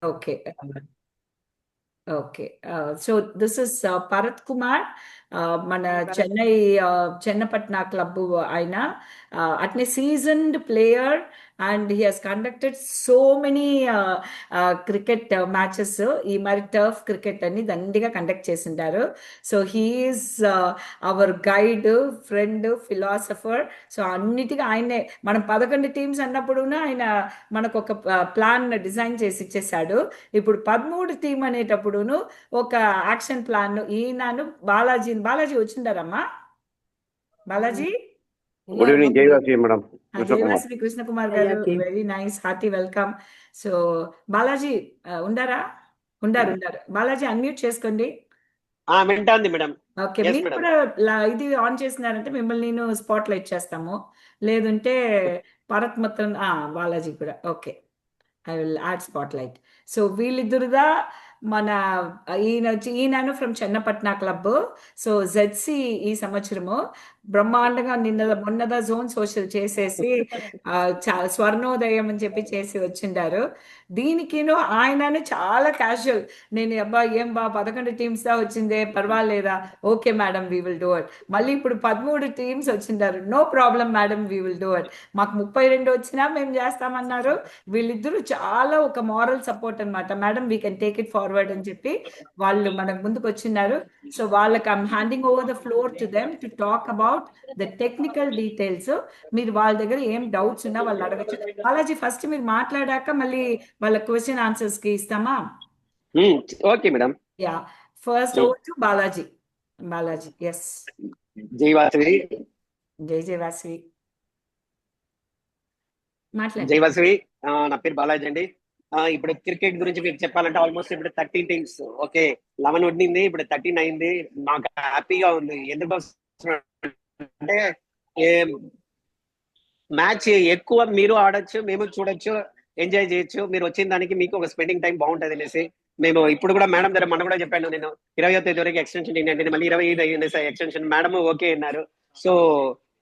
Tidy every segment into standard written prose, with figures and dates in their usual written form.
Okay. Okay. So this is Bharat Kumar, మన Chennai Channapatna club ఆయన అట్నే seasoned player and he has conducted so many cricket matches. ఈ మరి turf cricket అని దండిగా కండక్ట్ చేసింటారు. So he is our guide, friend, philosopher. So అన్నిటికీ ఆయనే. మనం 11 టీమ్స్ అన్నప్పుడు ఆయన మనకు ఒక ప్లాన్ డిజైన్ చేసి ఇచ్చేసాడు. ఇప్పుడు 13 టీం అనేటప్పుడును ఒక యాక్షన్ ప్లాన్ ఈయనను బాలాజీ వచ్చిండారమ్మా. Balaji good evening Jayavasi madam. Jayavasi Krishnakumar గారు, very nice, hearty welcome. So Balaji ఉండారా? ఉండారు. బాలాజీ అన్మ్యూట్ చేసుకోండి. వింటాంది మేడం. ఓకే, మీరు కూడా ఇది ఆన్ చేసినారంటే మిమ్మల్ని నేను స్పాట్ లైట్ చేస్తాము. లేదంటే భరత్ మొత్తం బాలాజీ కూడా. Okay, I will add spotlight. So వీళ్ళిద్దరుగా మన ఈయనను from Chennapatna club. So ZC ఈ సంవత్సరము బ్రహ్మాండంగా మొన్నదా జోన్ సోషల్ చేసేసి స్వర్ణోదయం అని చెప్పి చేసి వచ్చిండారు. దీనికిను ఆయనను చాలా క్యాజువల్, నేను అబ్బా ఏం 11 టీమ్స్ దా వచ్చిందే, పర్వాలేదా, okay madam we will do it. మళ్ళీ ఇప్పుడు 13 టీమ్స్ వచ్చిండారు, no problem madam we will do it. మాకు 32 వచ్చినా మేము చేస్తామన్నారు. వీళ్ళిద్దరూ చాలా ఒక మారల్ సపోర్ట్ అనమాట. Madam we can take it forward అని చెప్పి వాళ్ళు మనకు ముందుకు వచ్చిన్నారు. సో వాళ్ళకి I'm handing over the floor to them to talk about the technical details. మీరు వాళ్ళ దగ్గర ఏం డౌట్స్ ఉన్నా వాళ్ళు అడగచ్చు. బాలాజీ ఫస్ట్ మీరు మాట్లాడాక మళ్ళీ వాళ్ళ క్వశ్చన్ ఆన్సర్స్ కి ఇస్తామా? Okay madam. Yeah, first over to Balaji. Balaji, yes. జై వాసవి. జై వాసవి, మాట్లాడండి. జై వాసవి. నా పేరు బాలాజీ అండి. ఇప్పుడు క్రికెట్ గురించి మీకు చెప్పాలంటే ఆల్మోస్ట్ ఇప్పుడు 13 టీమ్స్, ఓకే 11 ఉండింది, ఇప్పుడు 13 అయింది. మాకు హ్యాపీగా ఉంది. ఎందుకు అంటే మ్యాచ్ ఎక్కువ మీరు ఆడొచ్చు, మేము చూడొచ్చు, ఎంజాయ్ చేయొచ్చు. మీరు వచ్చిన దానికి మీకు ఒక స్పెండింగ్ టైం బాగుంటుంది అనేసి మేము ఇప్పుడు కూడా మేడం దగ్గర మొన్న కూడా చెప్పాను, నేను 20వ తేదీ వరకు ఎక్స్టెన్షన్ ఏంటంటే మళ్ళీ 25 అయ్యింది సార్ ఎక్స్టెన్షన్. మేడం ఓకే అన్నారు. సో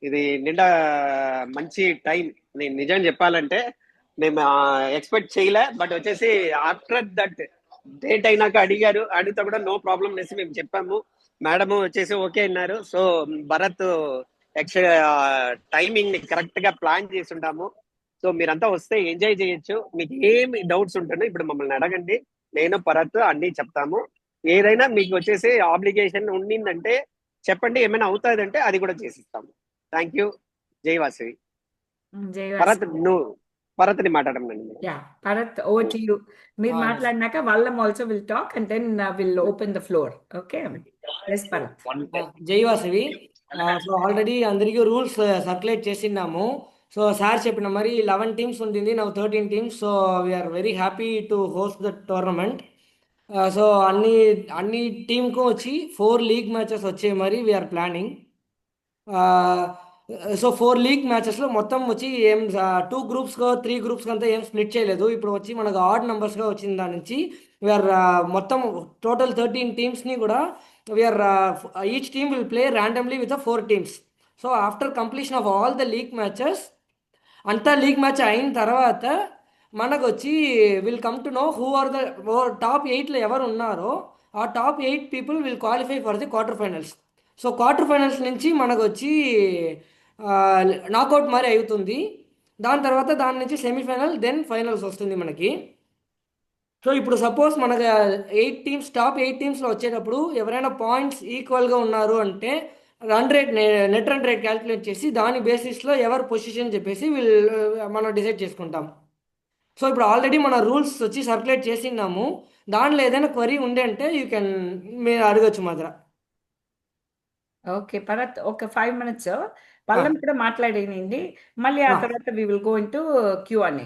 ఇది నిండా మంచి టైం. నేను నిజం చెప్పాలంటే మేము ఎక్స్పెక్ట్ చేయలే, బట్ వచ్చేసి ఆఫ్టర్ దట్ డేట్ అయినాక అడిగితే కూడా నో ప్రాబ్లం అనేసి మేము చెప్పాము. మేడం వచ్చేసి ఓకే అన్నారు. సో భరత్ టైమింగ్ ని కరెక్ట్ గా ప్లాన్ చేసి ఉంటాము. సో మీరంతా వస్తే ఎంజాయ్ చేయొచ్చు. మీకు ఏమి డౌట్స్ ఉంటున్నాయి ఇప్పుడు మమ్మల్ని అడగండి, నేను భరత్ అన్ని చెప్తాము. ఏదైనా మీకు వచ్చేసి ఆబ్లిగేషన్ ఉండిందంటే చెప్పండి, ఏమైనా అవుతాదంటే అది కూడా చేసిస్తాము. Thank you. జై వాసవి. భరత్ ని మాట్లాడండి. Bharat, over to you. మీరు మాట్లాడినాక వాళ్ళం also will talk and then will open the floor. Okay, yes Bharat. జై వాసవి. సో ఆల్రెడీ అందరికీ రూల్స్ సర్క్యులేట్ చేసినాము. సో సార్ చెప్పిన మరి 11 టీమ్స్ ఉంటుంది, నా 13 teams. So we are very happy to host the tournament. So అన్ని టీంకు వచ్చి 4 లీగ్ మ్యాచెస్ వచ్చాయి. మరి వీఆర్ ప్లానింగ్. సో 4 లీగ్ మ్యాచెస్లో మొత్తం వచ్చి ఏం 2 గ్రూప్స్గా 3 గ్రూప్స్గా అంతా ఏం స్ప్లిట్ చేయలేదు. ఇప్పుడు వచ్చి మనకు ఆడ్ నెంబర్స్గా వచ్చిన దాని నుంచి వీఆర్ మొత్తం టోటల్ 13 టీమ్స్ని కూడా we are each team will play randomly with 4 teams. So after completion of all the league matches, అంతా లీగ్ మ్యాచ్ అయిన తర్వాత మనకు వచ్చి will come to know who are the top 8లో ఎవరు ఉన్నారో ఆ top 8 people will qualify for the quarter finals. So quarter finals నుంచి మనకు వచ్చి నాకౌట్ మరి అవుతుంది. దాని తర్వాత దాని నుంచి సెమీఫైనల్, దెన్ ఫైనల్స్ వస్తుంది మనకి. సో ఇప్పుడు సపోజ్ మనకు 8 టీమ్స్, టాప్ 8 టీమ్స్లో వచ్చేటప్పుడు ఎవరైనా పాయింట్స్ ఈక్వల్గా ఉన్నారు అంటే నెట్ రన్ రేట్ క్యాల్కులేట్ చేసి దాని బేసిస్లో ఎవరు పొజిషన్ చెప్పేసి మనం డిసైడ్ చేసుకుంటాం. సో ఇప్పుడు ఆల్రెడీ మన రూల్స్ వచ్చి సర్క్యులేట్ చేసినాము. దానిలో ఏదైనా క్వరీ ఉండే అంటే మీరు అడగచ్చు మాత్రం. ఓకే భరత్, ఒక 5 minutes వాళ్ళం కూడా మాట్లాడేయండి. మళ్ళీ ఆ తర్వాత we will go into Q&A.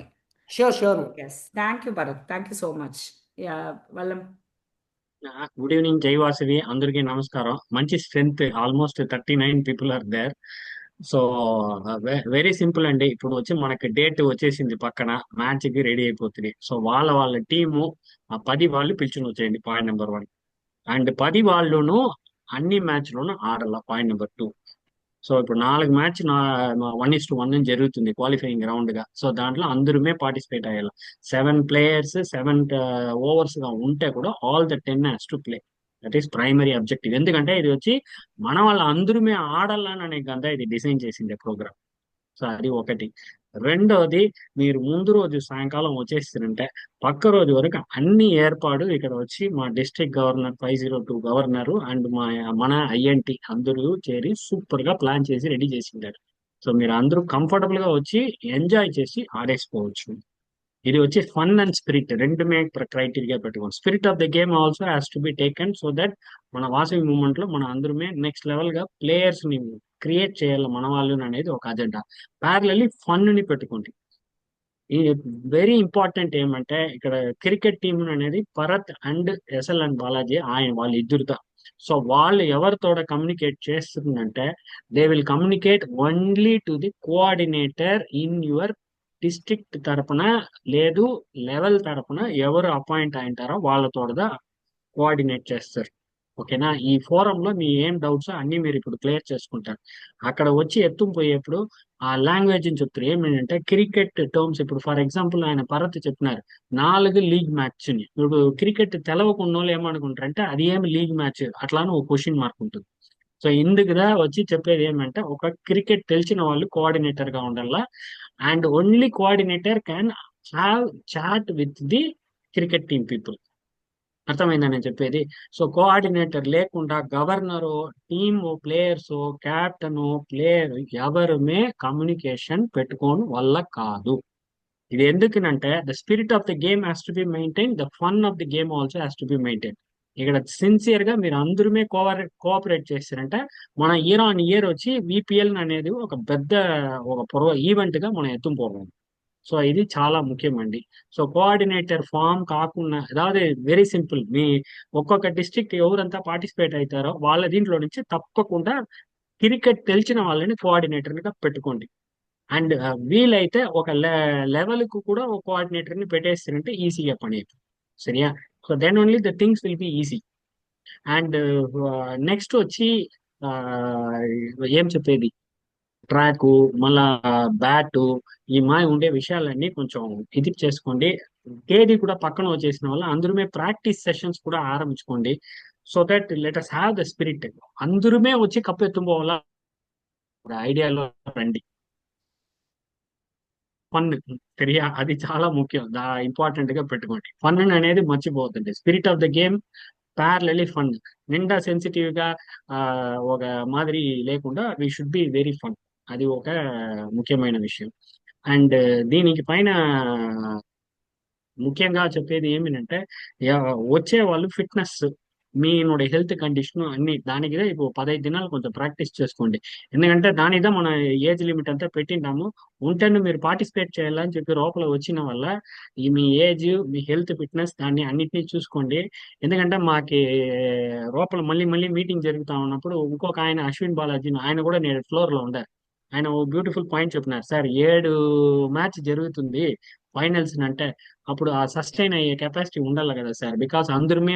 Sure. Yes, thank you Bharat, thank you so much. వాళ్ళం. గుడ్ ఈవినింగ్ జై వాసవి, అందరికీ నమస్కారం. మంచి strength, almost 39 people are there. So very simple అండి. ఇప్పుడు వచ్చి మనకి డేట్ వచ్చేసింది, పక్కన మ్యాచ్ కి రెడీ అయిపోతుంది. సో వాళ్ళ టీము 10 వాళ్ళు పిలుచుని వచ్చేయండి, పాయింట్ నెంబర్ 1. అండ్ 10 వాళ్ళును అన్ని మ్యాచ్లోనూ ఆడాల, పాయింట్ నెంబర్ 2. సో ఇప్పుడు 4 మ్యాచ్ 1:1 జరుగుతుంది క్వాలిఫైయింగ్ రౌండ్ గా. సో దాంట్లో అందరమే పార్టిసిపేట్ అయ్యాలి. 7 ప్లేయర్స్ 7 ఓవర్స్ గా ఉంటే కూడా all the 10 has to play. That is primary objective. ఎందుకంటే ఇది వచ్చి మన వాళ్ళ అందరమే ఆడాలని అనే కదా ఇది డిజైన్ చేసింది ప్రోగ్రామ్. సో అది ఒకటి. రెండోది, మీరు ముందు రోజు సాయంకాలం వచ్చేస్తారంటే పక్క రోజు వరకు అన్ని ఏర్పాటు ఇక్కడ వచ్చి మా డిస్ట్రిక్ట్ గవర్నర్ 502 గవర్నరు అండ్ మన ఐఎన్టీ అందరూ చేరి సూపర్ గా ప్లాన్ చేసి రెడీ చేసిండారు. సో మీరు అందరూ కంఫర్టబుల్ గా వచ్చి ఎంజాయ్ చేసి ఆడేసుకోవచ్చు. ఇది వచ్చి ఫన్ అండ్ స్పిరిట్ రెండుమే క్రైటీరియా పెట్టుకోండి. Spirit of the game also has to be taken so that మన వాసవి మూమెంట్ లో మన అందరమే నెక్స్ట్ లెవెల్ గా ప్లేయర్స్ ని క్రియేట్ చేయాలి మన వాళ్ళు అనేది ఒక అజెండా. ప్యారలల్లీ ఫన్ ని పెట్టుకోండి. ఈ వెరీ ఇంపార్టెంట్ ఏమంటే ఇక్కడ క్రికెట్ టీమ్ అనేది Bharat and SL and Balaji వాళ్ళ ఇద్దరుతో. సో వాళ్ళు ఎవరితో కమ్యూనికేట్ చేస్తుందంటే they will communicate only to the coordinator in your district తరపున, లేదు లెవెల్ తరపున ఎవరు అపాయింట్ అయింటారో వాళ్ళతో కోఆర్డినేట్ చేస్తారు. ఓకేనా? ఈ ఫోరంలో మీ ఏం డౌట్స్ అన్ని మీరు ఇప్పుడు క్లియర్ చేసుకుంటారు. అక్కడ వచ్చి ఎత్తుకు పోయేప్పుడు ఆ లాంగ్వేజ్ అని చెప్తారు. ఏమేంటంటే క్రికెట్ టర్మ్స్, ఇప్పుడు ఫర్ ఎగ్జాంపుల్ ఆయన భరత్ చెప్పినారు 4 లీగ్ మ్యాచ్ ని. ఇప్పుడు క్రికెట్ తెలవకున్న వాళ్ళు ఏమనుకుంటారంటే అది ఏమి లీగ్ మ్యాచ్ అట్లా అని ఒక క్వశ్చన్ మార్క్ ఉంటుంది. సో ఇందుకుదా వచ్చి చెప్పేది ఏమంటే ఒక క్రికెట్ తెలిసిన వాళ్ళు కోఆర్డినేటర్ గా ఉండాలా, and only coordinator can have chat with the cricket team people. అర్థమైందా నేను చెప్పేది? సో కోఆర్డినేటర్ లేకుండా governor, team players, captain, player ఎవరుమే కమ్యూనికేషన్ పెట్టుకోని వల్ల కాదు. ఇది ఎందుకనంటే the spirit of the game has to be maintain, the fun of the game also has to be maintain. ఇక్కడ సిన్సియర్ గా మీరు అందరమే కోఆపరేట్ చేస్తారంటే మన ఇయర్ ఆన్ ఇయర్ వచ్చి విపిఎల్ అనేది ఒక పెద్ద ఈవెంట్ గా మనం ఎత్తుకుపోవాలి. సో ఇది చాలా ముఖ్యమండి. సో కోఆర్డినేటర్ ఫామ్ కాకుండా అதாவது వెరీ సింపుల్, మీ ఒక్కొక్క డిస్ట్రిక్ట్ ఎవరంతా పార్టిసిపేట్ అవుతారో వాళ్ళ దీంట్లో నుంచి తప్పకుండా క్రికెట్ తెలిసిన వాళ్ళని కోఆర్డినేటర్ గా పెట్టుకోండి. అండ్ వీలైతే ఒక లెవెల్ కు కూడా ఒక కోఆర్డినేటర్ ని పెట్టేస్తారంటే ఈజీగా పని అయిపోతుంది. సరియా? So then only the things will be easy. And next వచ్చి ఏం చెప్పేది, ట్రాక్ మళ్ళా బ్యాట్ ఈ ఉండే విషయాలన్నీ కొంచెం ఇది చేసుకోండి. తేదీ కూడా పక్కన వచ్చేసిన వల్ల అందరమే ప్రాక్టీస్ సెషన్స్ కూడా ఆరంభించుకోండి. So that let us have the spirit. అందరమే వచ్చి కప్పు ఎత్తుకోవాలా ఐడియాలో రండి. ఫన్ సరియా? అది చాలా ముఖ్యం, ఇంపార్టెంట్ గా పెట్టుకోండి. ఫన్ అనేది మర్చిపోతుంది. Spirit of the game purely fun. నిండా సెన్సిటివ్ గా ఒక మాదిరి లేకుండా we should be very fun. అది ఒక ముఖ్యమైన విషయం. అండ్ దీనికి పైన ముఖ్యంగా చెప్పేది ఏమిటంటే వచ్చే వాళ్ళు ఫిట్నెస్, మీనుடைய హెల్త్ కండిషన్ అన్ని దానికిదే ఇప్పుడు 15 దినాలు కొంచెం ప్రాక్టీస్ చేసుకోండి. ఎందుకంటే దానిదా మన ఏజ్ లిమిట్ అంతా పెట్టింటాము. ఉంటేనే మీరు పార్టిసిపేట్ చేయాలని చెప్పి లోపల వచ్చిన వల్ల మీ ఏజ్, మీ హెల్త్, ఫిట్నెస్ దాన్ని అన్నిటినీ చూసుకోండి. ఎందుకంటే మాకి లోపల మళ్ళీ మళ్ళీ మీటింగ్ జరుగుతా ఉన్నప్పుడు ఇంకొక ఆయన అశ్విన్ బాలాజీ ఆయన కూడా నేను ఫ్లోర్ లో ఉండారు. ఆయన ఓ బ్యూటిఫుల్ పాయింట్ చెప్పినారు, సార్ 7 మ్యాచ్ జరుగుతుంది ఫైనల్స్ అంటే అప్పుడు ఆ సస్టైన్ అయ్యే కెపాసిటీ ఉండాలి కదా సార్, బికాస్ అందరమే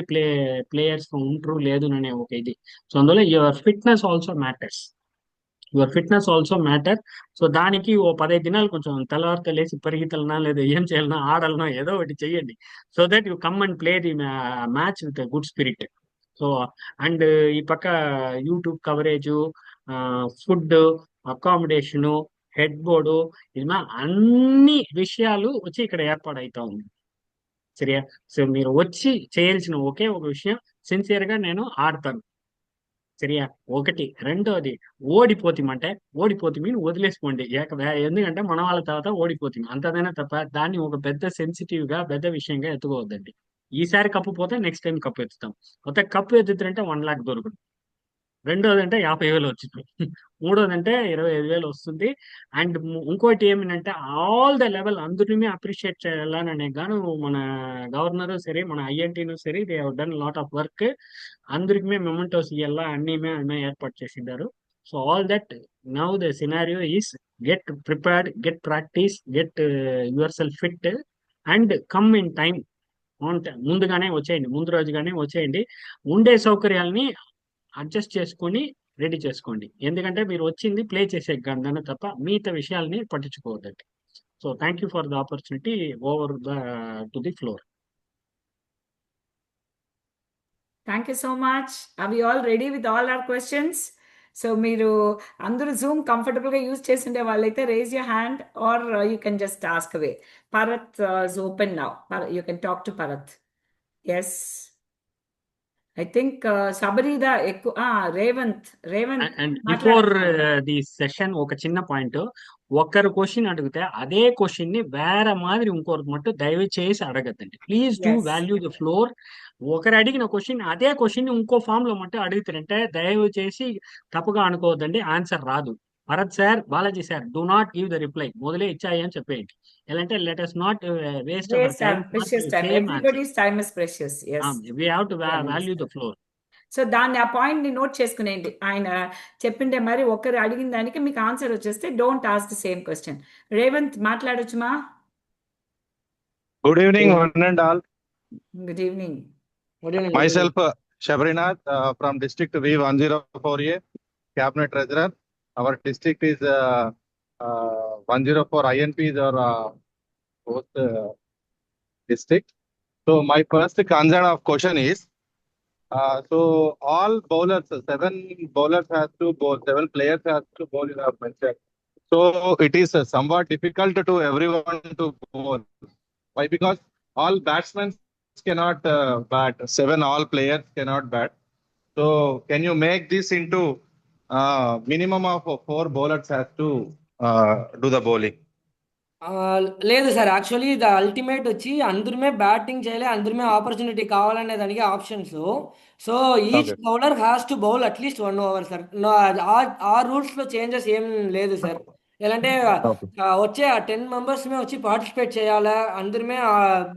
ప్లేయర్స్ ఉంటారు లేదు అనే ఒక ఇది. సో అందువల్ల your fitness also matter. So దానికి ఓ 15 దినాలు కొంచెం తెల్లవారితో లేచి పరిగెత్తలనా లేదా ఏం చేయాలన్నా ఆడాలన్నా ఏదో ఒకటి చెయ్యండి. So that you come and play the match with good spirit. So and ఈ పక్క YouTube coverage, food, accommodation, head board, ఇలా అన్ని విషయాలు వచ్చి ఇక్కడ ఏర్పాటైతా ఉంది. సరియా? సో మీరు వచ్చి చేయాల్సిన ఒకే ఒక విషయం, సిన్సియర్ గా నేను ఆడతాను. సరియా? ఒకటి. రెండోది, ఓడిపోతామంటే వదిలేసుకోండి. ఎందుకంటే మన వాళ్ళ తర్వాత ఓడిపోతాం అంతదైనా తప్ప దాన్ని ఒక పెద్ద సెన్సిటివ్ గా పెద్ద విషయంగా ఎత్తుకోవద్దండి. ఈసారి కప్పు పోతే నెక్స్ట్ టైం కప్పు ఎత్తుతాం. కొత్త కప్పు ఎత్తుతారంటే 1 lakh దొరుకుతుంది. రెండోది అంటే 50,000 వచ్చింది. మూడోది అంటే 25,000 వస్తుంది. అండ్ ఇంకోటి ఏమిటంటే ఆల్ ద లెవెల్ అందరినీ అప్రిషియేట్ చేయాలనే గాను మన గవర్నరు సరే, మన ఐఎన్టీను సరే, they have done lot of work. అందరికి మెమెంటోస్ ఇవ్వాలా అన్ని ఏర్పాటు చేసిండారు. So all that now the scenario is get prepared, get practice, get yourself fit and come in time. ముందుగానే వచ్చేయండి, ముందు రోజుగానే వచ్చేయండి. ఉండే సౌకర్యాలని అడ్జస్ట్ చేసుకొని రెడీ చేసుకోండి. ఎందుకంటే మీరు వచ్చింది ప్లే చేసే గందన తప్ప మిగతా విషయాల్ని పట్టించుకోవద్దండి. So thank you for the opportunity. Over to the floor. Thank you so much. Are we all ready with all our questions? So మీరు అందరూ జూమ్ కంఫర్టబుల్గా యూజ్ చేసిండే వాళ్ళైతే raise your hand or you can just ask away. Bharat is open now. You can talk to Bharat. Yes, I think శబరిద ఎక్కువ. Revanth and before మాట్లాడుతున్నారు. The session ఒక చిన్న పాయింట్, ఒక్కరు క్వశ్చన్ అడిగితే అదే క్వశ్చన్ ని వేరే మాదిరి ఇంకోరు మట్టు దయచేసి అడగద్దండి. Please to Yes. Value the floor. ఒకరు అడిగిన క్వశ్చన్ అదే క్వశ్చన్ ని ఇంకో ఫామ్ లో మట్టు అడుగుతారంటే దయచేసి తప్పుగా అనుకోవద్దండి, ఆన్సర్ రాదు. Bharat sir, Balaji sir, do not give the reply. మొదలే ఇచ్చాయి అని చెప్పేయండి. ఎలాంటే let us not waste our Waste our time precious time. Same answer. Everybody's time is precious. Yes. we have to I value understand. the floor. So దాన్ని ఆ పాయింట్ని note చేసుకునేయండి. ఆయన చెప్పిండే మరి ఒకరు అడిగిన దానికి మీకు ఆన్సర్ వచ్చేస్తే don't ask the same question. Revanth మాట్లాడొచ్చుమా? Good evening, one and all. Good evening. Good evening. Myself, Shabrinath, from District V104A, Cabinet Treasurer. Our district is 104 INP is our host district. So my first concern of question is, so all bowlers, 7 bowlers has to bowl, 7 players has to bowl, you have mentioned. So it is somewhat difficult to everyone to bowl. Why? Because all batsmen cannot bat. 7 all players cannot bat. So can you make this into minimum of 4 bowlers has to do the bowling? లేదు sir, actually the ultimate వచ్చి అందరమే batting చేయాలి, అందరమే opportunity కావాలనే దానికి options. So each Okay. Bowler has to bowl at least 1 over sir. ఆ రూల్స్లో changes ఏం లేదు sir. ఎలాంటే Okay. వచ్చే ఆ 10 మెంబర్స్మే వచ్చి పార్టిసిపేట్ చేయాలా, అందరమే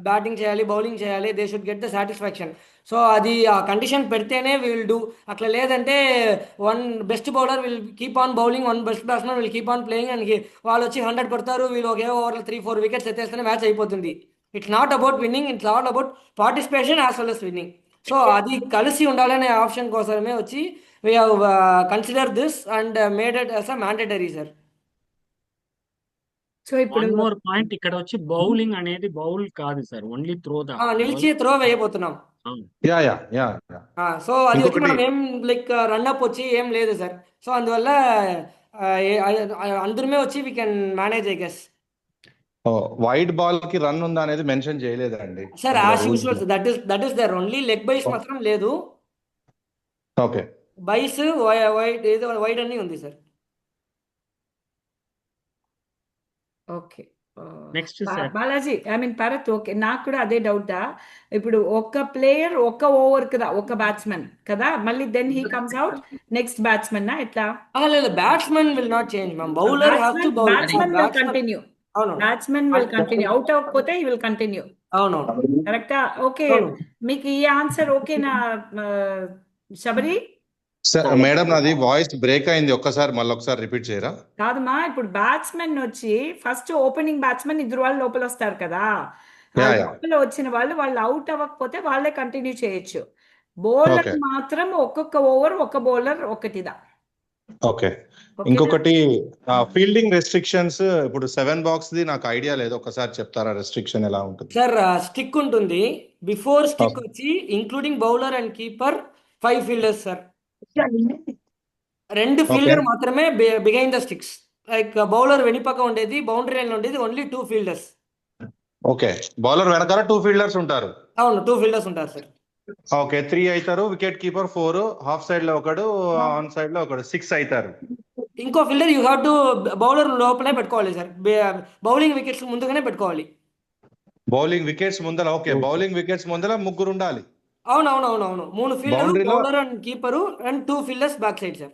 బ్యాటింగ్ చేయాలి, బౌలింగ్ చేయాలి. They should get the satisfaction. So అది ఆ కండిషన్ పెడితేనే విల్ డూ. అట్లా లేదంటే one best bowler will keep on bowling, one best batsmen will keep on playing and వాళ్ళు వచ్చి 100 పడతారు, వీళ్ళు ఒకే ఓవర్లో 3-4 వికెట్స్ ఎత్తేస్తేనే మ్యాచ్ అయిపోతుంది. It's not about winnowing, it's all about participation as well as winnowing. So అది కలిసి ఉండాలనే ఆప్షన్ కోసమే వచ్చి we have consider this and made it as a mandatory sir. So ఇప్పుడు వన్ మోర్ పాయింట్, ఇక్కడ వచ్చి bowling అనేది బౌల్ కాదు సార్, ఓన్లీ త్రో ద నిలిచి త్రో వేయబోతున్నాం. Yeah. సో అది వచ్చి ఇంకొకటి- మనం ఏం లైక్ రన్అప్ వచ్చి ఏం లేదు సార్. సో అందువల్ల అందరమే వచ్చి we can manage I guess. Wide ball కి రన్ ఉందా అనేది మెన్షన్ చేయలేదండి. Sir as usual that is there only. Leg byes మాత్రం లేదు. ఓకే. బైస్ వైడ్ ఏదో వైడ్ అన్ని ఉంది sir. Okay. Next sir. Balaji, I mean Bharat, okay, నాకు కూడా అదే డౌటా. ఇప్పుడు ఒక ప్లేయర్ ఒక ఓవర్ కదా, ఒక బ్యాట్స్మెన్ కదా, మళ్ళీ then he comes out next batsmen ఎట్లా? లేదు, batsmen will not change ma'am. Bowler has to bowl. Batsmen will continue. అవును బ్యాట్స్మెన్ విల్ కంటిన్యూ. అవుట్ అవ్వకపోతే హీ విల్ కంటిన్యూ. అవునవును. కరెక్టా? ఓకే, అవును. మీకు ఈ ఆన్సర్ ఓకేనా శబరి? సార్ మేడం, నాది వాయిస్ బ్రేక్ అయింది, ఒక్కసారి మళ్ళీ ఒకసారి రిపీట్ చేయరా? కాదమ్మా, ఇప్పుడు బ్యాట్స్మెన్ వచ్చి ఫస్ట్ ఓపెనింగ్ బ్యాట్స్మెన్ ఇద్దరు వాళ్ళు లోపల వస్తారు కదా. ఆ Yeah. లోపల వచ్చిన వాళ్ళు అవుట్ అవ్వకపోతే వాళ్ళే కంటిన్యూ చేయొచ్చు. Bowler Okay. మాత్రం ఒక్కొక్క ఓవర్ ఒక బౌలర్ ఒకటిదా. ఓకే. ఓకేనా? ఇంకొకటి ఫీల్డింగ్ రెస్ట్రిక్షన్స్, ఇప్పుడు 7 బాక్స్ ది నాకు ఐడియా లేదు, ఒకసారి చెప్తారా రెస్ట్రిక్షన్ ఎలా ఉంటుంది? సార్ స్టిక్ ఉంటుంది. Before stick Okay. వచ్చి including bowler and keeper 5 fielders sir. 2 fielder మాత్రమే behind the sticks. Like bowler వెనుపక్క ఉండేది, బౌండరీ లైన్ ఉండేది ఓన్లీ 2 ఫీల్డర్స్. ఓకే. బౌలర్ వెనకాల 2 ఫీల్డర్స్ ఉంటారు. అవును, 2 ఫీల్డర్స్ ఉంటారు సార్. ఓకే. 3 అవుతారు, వికెట్ కీపర్ 4, హాఫ్ సైడ్ లో ఒకడు, ఆన్ సైడ్ లో ఒకడు, 6 అవుతారు. ఇంకో fielder you have to bowler లోపలే పెట్టుకోవాలి సార్. బౌలింగ్ వికెట్స్ ముందుగానే పెట్టుకోవాలి. బౌలింగ్ వికెట్స్ ముందర, ఓకే, బౌలింగ్ వికెట్స్ ముందర 3 ఉండాలి. అవునవునవునవును. 3 ఫీల్డర్, బౌండరీలో bowler and keeper and 2 fielders back side sir.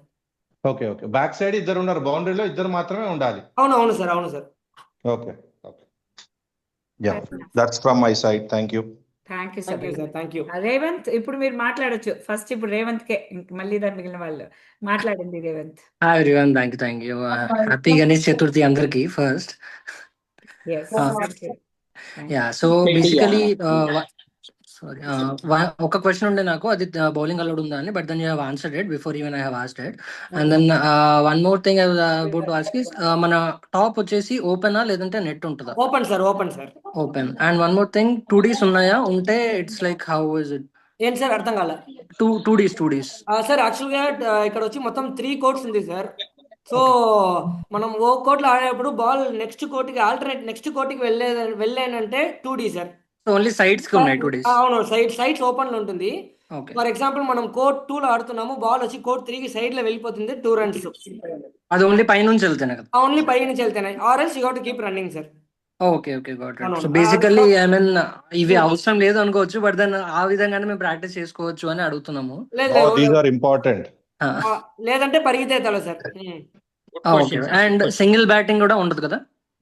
Okay. Back side 2 ఉన్నారు, బౌండరీలో 2 మాత్రమే ఉండాలి. అవును సార్. అవును sir. Okay. Yeah, that's from my side. Thank you. Thank you thank you Sabari. Sir. Thank you. Revanth, ఇప్పుడు మీరు మాట్లాడొచ్చు. ఫస్ట్ ఇప్పుడు రేవంత్కే, మళ్ళీ దాని మిగిలిన వాళ్ళు మాట్లాడండి. Revanth. Hi everyone, thank you. Happy Ganesh Chaturthi అందరికి first. Yes. Uh, Thank you. Yeah, so basically sorry ఒక క్వశ్చన్ ఉండే నాకు, అది బౌలింగ్ అలౌడ్ ఉందా అని, but then you have answered it before even I have asked it. And then one more thing I was about to ask is, మన top వచ్చేసి ఓపెనా లేదంటే నెట్ ఉంటుందా? Open sir, open sir. Open. And one more thing, 2Ds ఉన్నాయా? ఉంటే it's like how is it? ఏంటి sir, అర్థం కాలే. 2Ds. సార్ యాక్చువల్గా ఇక్కడ వచ్చి మొత్తం 3 కోర్ట్స్ ఉంది సార్. సో మనం ఓ కోర్టులో ఆడేటప్పుడు బాల్ నెక్స్ట్ కోర్టుకి ఆల్టర్నేట్ నెక్స్ట్ కోర్టుకి వెళ్ళానంటే 2D సార్. ఓన్లీ సైడ్స్ కి ఉన్నాయి 2Ds. అవును, సైడ్స్ ఓపెన్ లో ఉంటుంది. ఓకే. ఫర్ ఎగ్జాంపుల్ మనం కోర్ట్ 2 లో ఆడుతున్నాము, బాల్ వచ్చి కోర్ట్ 3 కి సైడ్ లో వెళ్ళిపోతుంది, 2 runs. అది ఓన్లీ పై నుంచి వెళ్తేనే కదా? ఓన్లీ పై నుంచి వెళ్తేనే, or else you have to keep running sir. Okay got it. So basically I mean ఇవి అవసరం లేదు అనుకోవచ్చు, బట్ దెన్ ఆ విధంగానే మేము ప్రాక్టీస్ చేసుకోవచ్చు అని అడుగుతున్నాము. These are important. లేదంటే పరిగెత్తేతాలో sir. Okay. And single batting కూడా ఉండదు కదా?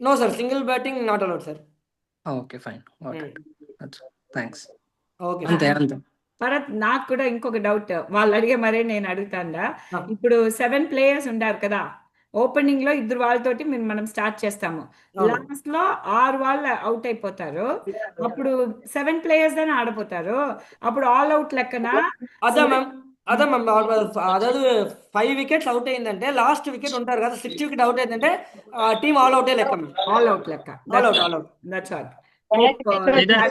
No sir, single batting not allowed sir. Okay fine, thanks. Okay అంతే. భరత్, నాకు కూడా ఇంకొక డౌట్, వాళ్ళు అడిగే మరే నేను అడుగుతాండా. ఇప్పుడు 7 players ఉండారు కదా, ఓపెనింగ్ లో 2 వాళ్ళతోటి మనం స్టార్ట్ చేస్తాము, లాస్ట్ లో 6 వాళ్ళు అవుట్ అయిపోతారు, అప్పుడు 7 players అని ఆడిపోతారు, అప్పుడు ఆల్ అవుట్ లెక్కన? అదే మ్యామ్, అதாவது 5 wickets అవుట్ అయిందంటే లాస్ట్ వికెట్ ఉంటారు కదా, 6th wicket అవుట్ అయిందంటే టీమ్ ఆల్ అవుటే లెక్క. ఆల్ అవుట్ లెక్క. All out. That's all.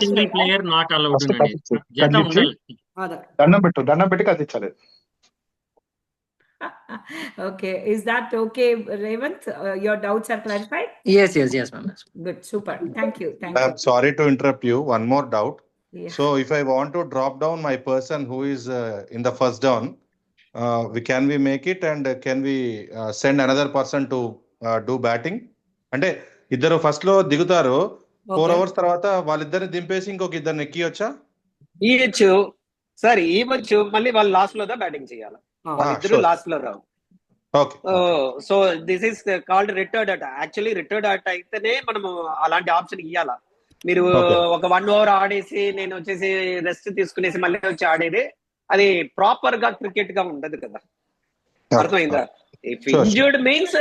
Single player not allowed ఉందండి, జత ఉండాలి. దండం పెట్టి కదిలించాలి. Okay, is that okay, Revanth? Your doubts are clarified? Yes, ma'am. Good, super. Thank you. I'm sorry to interrupt you. One more doubt. Yeah. So if I want to drop down my person who is in the first down, can we make it, and can we send another person to do batting? అంటే ఇద్దరు first లో దిగుతారు, 4 hours తర్వాత వాళ్ళిద్దరిని దింపేసి ఇంకొక ఇద్దరిని ఎక్కియొచ్చా? ఇవ్వచ్చు సార్, ఇవ్వచ్చు. మళ్ళీ వాళ్ళు లాస్ట్ లో బ్యాటింగ్ చేయాలి, వాళ్ళిద్దరు లాస్ట్ లో రావు. So this is called retired out. Actually retired out అయితేనే మనము అలాంటి ఆప్షన్ ఇవ్వాలా. మీరు ఒక 1 hour ఆడేసి నేను వచ్చేసి రెస్ట్ తీసుకునేసి మళ్ళీ వచ్చి ఆడేది, అది ప్రాపర్ గా క్రికెట్ గా ఉండదు కదా, అర్థమైందా? ఇఫ్ ఇంజర్డ్ మీన్స్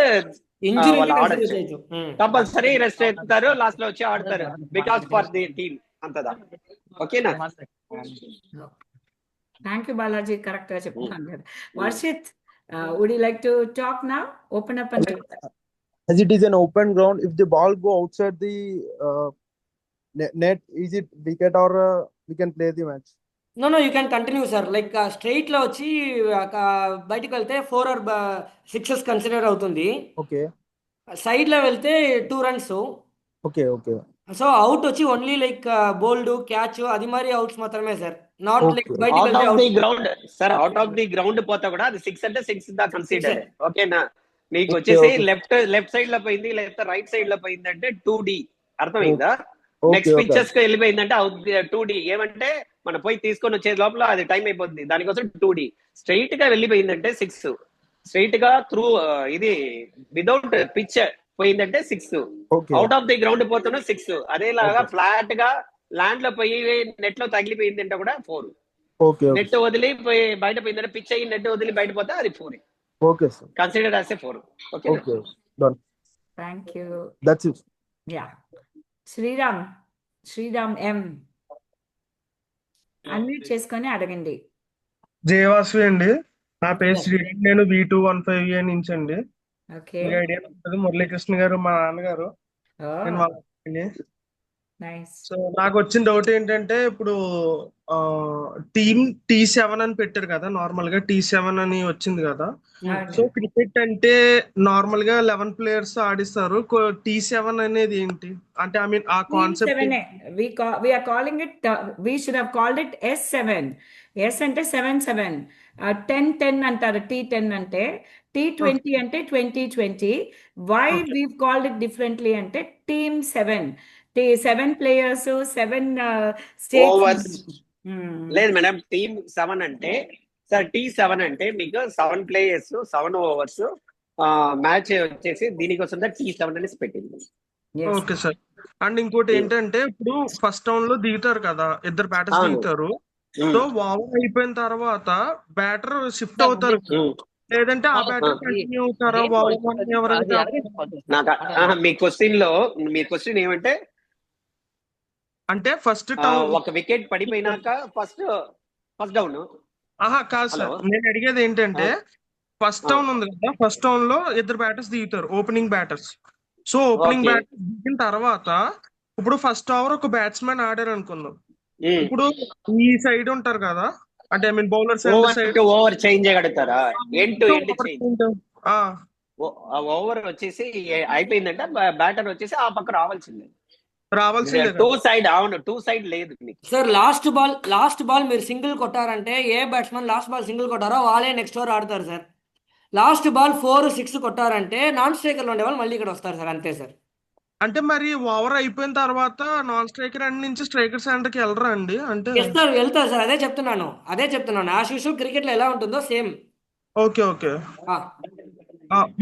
వాళ్ళు ఆడచ్చు, కంపల్సరీ రెస్ట్ ఎత్తుతారు, లాస్ట్ లో వచ్చి ఆడతారు, బికాస్ ఫర్ ది టీమ్ అంతదా. ఓకేనా? Thank you, Balaji. Correct గా చెప్తున్నాను. Varshit, would you like to talk now? Open up and talk. As it is an open ground, if the ball go outside the net, is it wicket or we can play the match? No, you can continue sir. Like straight లో వచ్చి బయటికి వెళ్తే 4 or 6 consider అవుతుంది. Okay. Side లో వెళ్తే 2 runs. Okay. So out వచ్చి only like బోల్డ్, catch, అది మరి అవుట్స్ మాత్రమే సార్. నాట్ లైక్ బయటికి అవుట్ వెళ్తే of the ground sir, out of the ground పోతా కూడా అది 6 అంటే 6 దా కన్సిడర్. ఓకేనా? మీకు వచ్చేసి లెఫ్ట్ సైడ్ లో పోయింది, లేకపోతే రైట్ సైడ్ లో పోయింది అంటే 2D. అర్థమైందా? నెక్స్ట్ పిక్చర్స్ కి వెళ్ళిపోయిందంటే 2D. ఏమంటే మనం పోయి తీసుకొని వచ్చే లోపల అది టైం అయిపోద్ది, దానికోసం 2D. స్ట్రైట్ గా వెళ్ళిపోయిందంటే 6. స్ట్రైట్ గా త్రూ ఇది వితౌట్ పిచ్ పోయిందంటే 6. అవుట్ ఆఫ్ ది గ్రౌండ్ పోతున్నా 6. అదేలాగా ఫ్లాట్ గా ల్యాండ్ లో పోయి నెట్ లో తగిలిపోయింది అంటే కూడా 4. నెట్ వదిలి పోయి బయట పోయిందంటే పిచ్ అయ్యి నెట్ వదిలి బయట పోతే అది 4. Okay sir. Consider as a 4. Okay. Done. Thank you. That's it. Yeah. Sriram M. Unmute చేసుకొని అడగండి. జయవాసవి అండి, నా పేరు శ్రీరామ్, నేను V215 నుంచి అండి. ఓకే. ఐడియా ఉంటుంది, మురళీకృష్ణ గారు మా నాన్నగారు. నేను వాళ్ళని. సో నాకు వచ్చిన డౌట్ ఏంటంటే, ఇప్పుడు టీమ్ T7 అని పెట్టారు కదా, నార్మల్ గా T7 అని వచ్చింది కదా. సో క్రికెట్ అంటే నార్మల్ గా 11 players ఆడిస్తారు, T7 అనేది ఏంటి అంటే, ఐ మీన్ ఆ concept. we are calling it, we should have called it S7. S అంటే 7-7, 10-10 అంటారు, T10 అంటే, T20 అంటే 20-20. why we've called it differently అంటే Team 7. 7 players, 7 overs. లేదు మేడం, టీమ్ 7 అంటే సార్, T7 అంటే మీకు 7 players, 7 overs మ్యాచ్ వచ్చేసి దీనికోసం T7 అనేసి పెట్టింది. Okay sir. అండ్ ఇంకోటి ఏంటంటే, ఇప్పుడు ఫస్ట్ రౌండ్ లో దిగుతారు కదా, ఇద్దరు బ్యాటర్స్ దిగుతారు. సో ఓవర్ అయిపోయిన తర్వాత బ్యాటర్ షిఫ్ట్ అవుతారు, లేదంటే ఆ బ్యాటర్ కంటిన్యూ అవుతారా? మీ క్వశ్చన్ ఏమంటే అంటే ఫస్ట్ టౌన్ ఒక వికెట్ పడిపోయినాక ఫస్ట్ డౌన్. కాదు సార్, నేను అడిగేది ఏంటంటే ఫస్ట్ టౌన్ ఉంది కదా, ఫస్ట్ టౌన్ లో ఇద్దరు బ్యాటర్స్ దిగుతారు, opening batters. So opening okay. Batters దిగిన తర్వాత ఇప్పుడు ఫస్ట్ ఓవర్ ఒక బ్యాట్స్మెన్ ఆడారు అనుకుందాం. ఇప్పుడు ఈ సైడ్ ఉంటారు కదా, అంటే I mean bowler over side to over change చేయగలుగుతారా? End to end change. Over వచ్చేసి అయిపోయిందంటే బ్యాటర్ వచ్చేసి ఆ పక్క రావాల్సిందే. రావాల్సిందే టూ కదా. సైడ్, అవును, టూ సైడ్ లేదు మీకు. సార్ లాస్ట్ బాల్ మీరు సింగిల్ కొట్టారంటే ఏ బ్యాట్స్మెన్ లాస్ట్ బాల్ సింగిల్ కొట్టారో వాళ్ళే నెక్స్ట్ ఓవర్ ఆడతారు సార్. లాస్ట్ బాల్ 4-6 కొట్టారంటే నాన్ స్ట్రైకర్లో ఉండే వాళ్ళు మళ్ళీ ఇక్కడ వస్తారు సార్, అంతే సార్. అంటే మరి ఓవర్ అయిపోయిన తర్వాత నాన్ స్ట్రైకర్ ఎండ్ నుంచి స్ట్రైకర్ సెంటర్ కి వెళ్ళరా అండి? అంటే వెళ్తారు సార్, అదే చెప్తున్నాను యాజ్ యూజువల్ క్రికెట్ లో ఎలా ఉంటుందో సేమ్. Okay okay.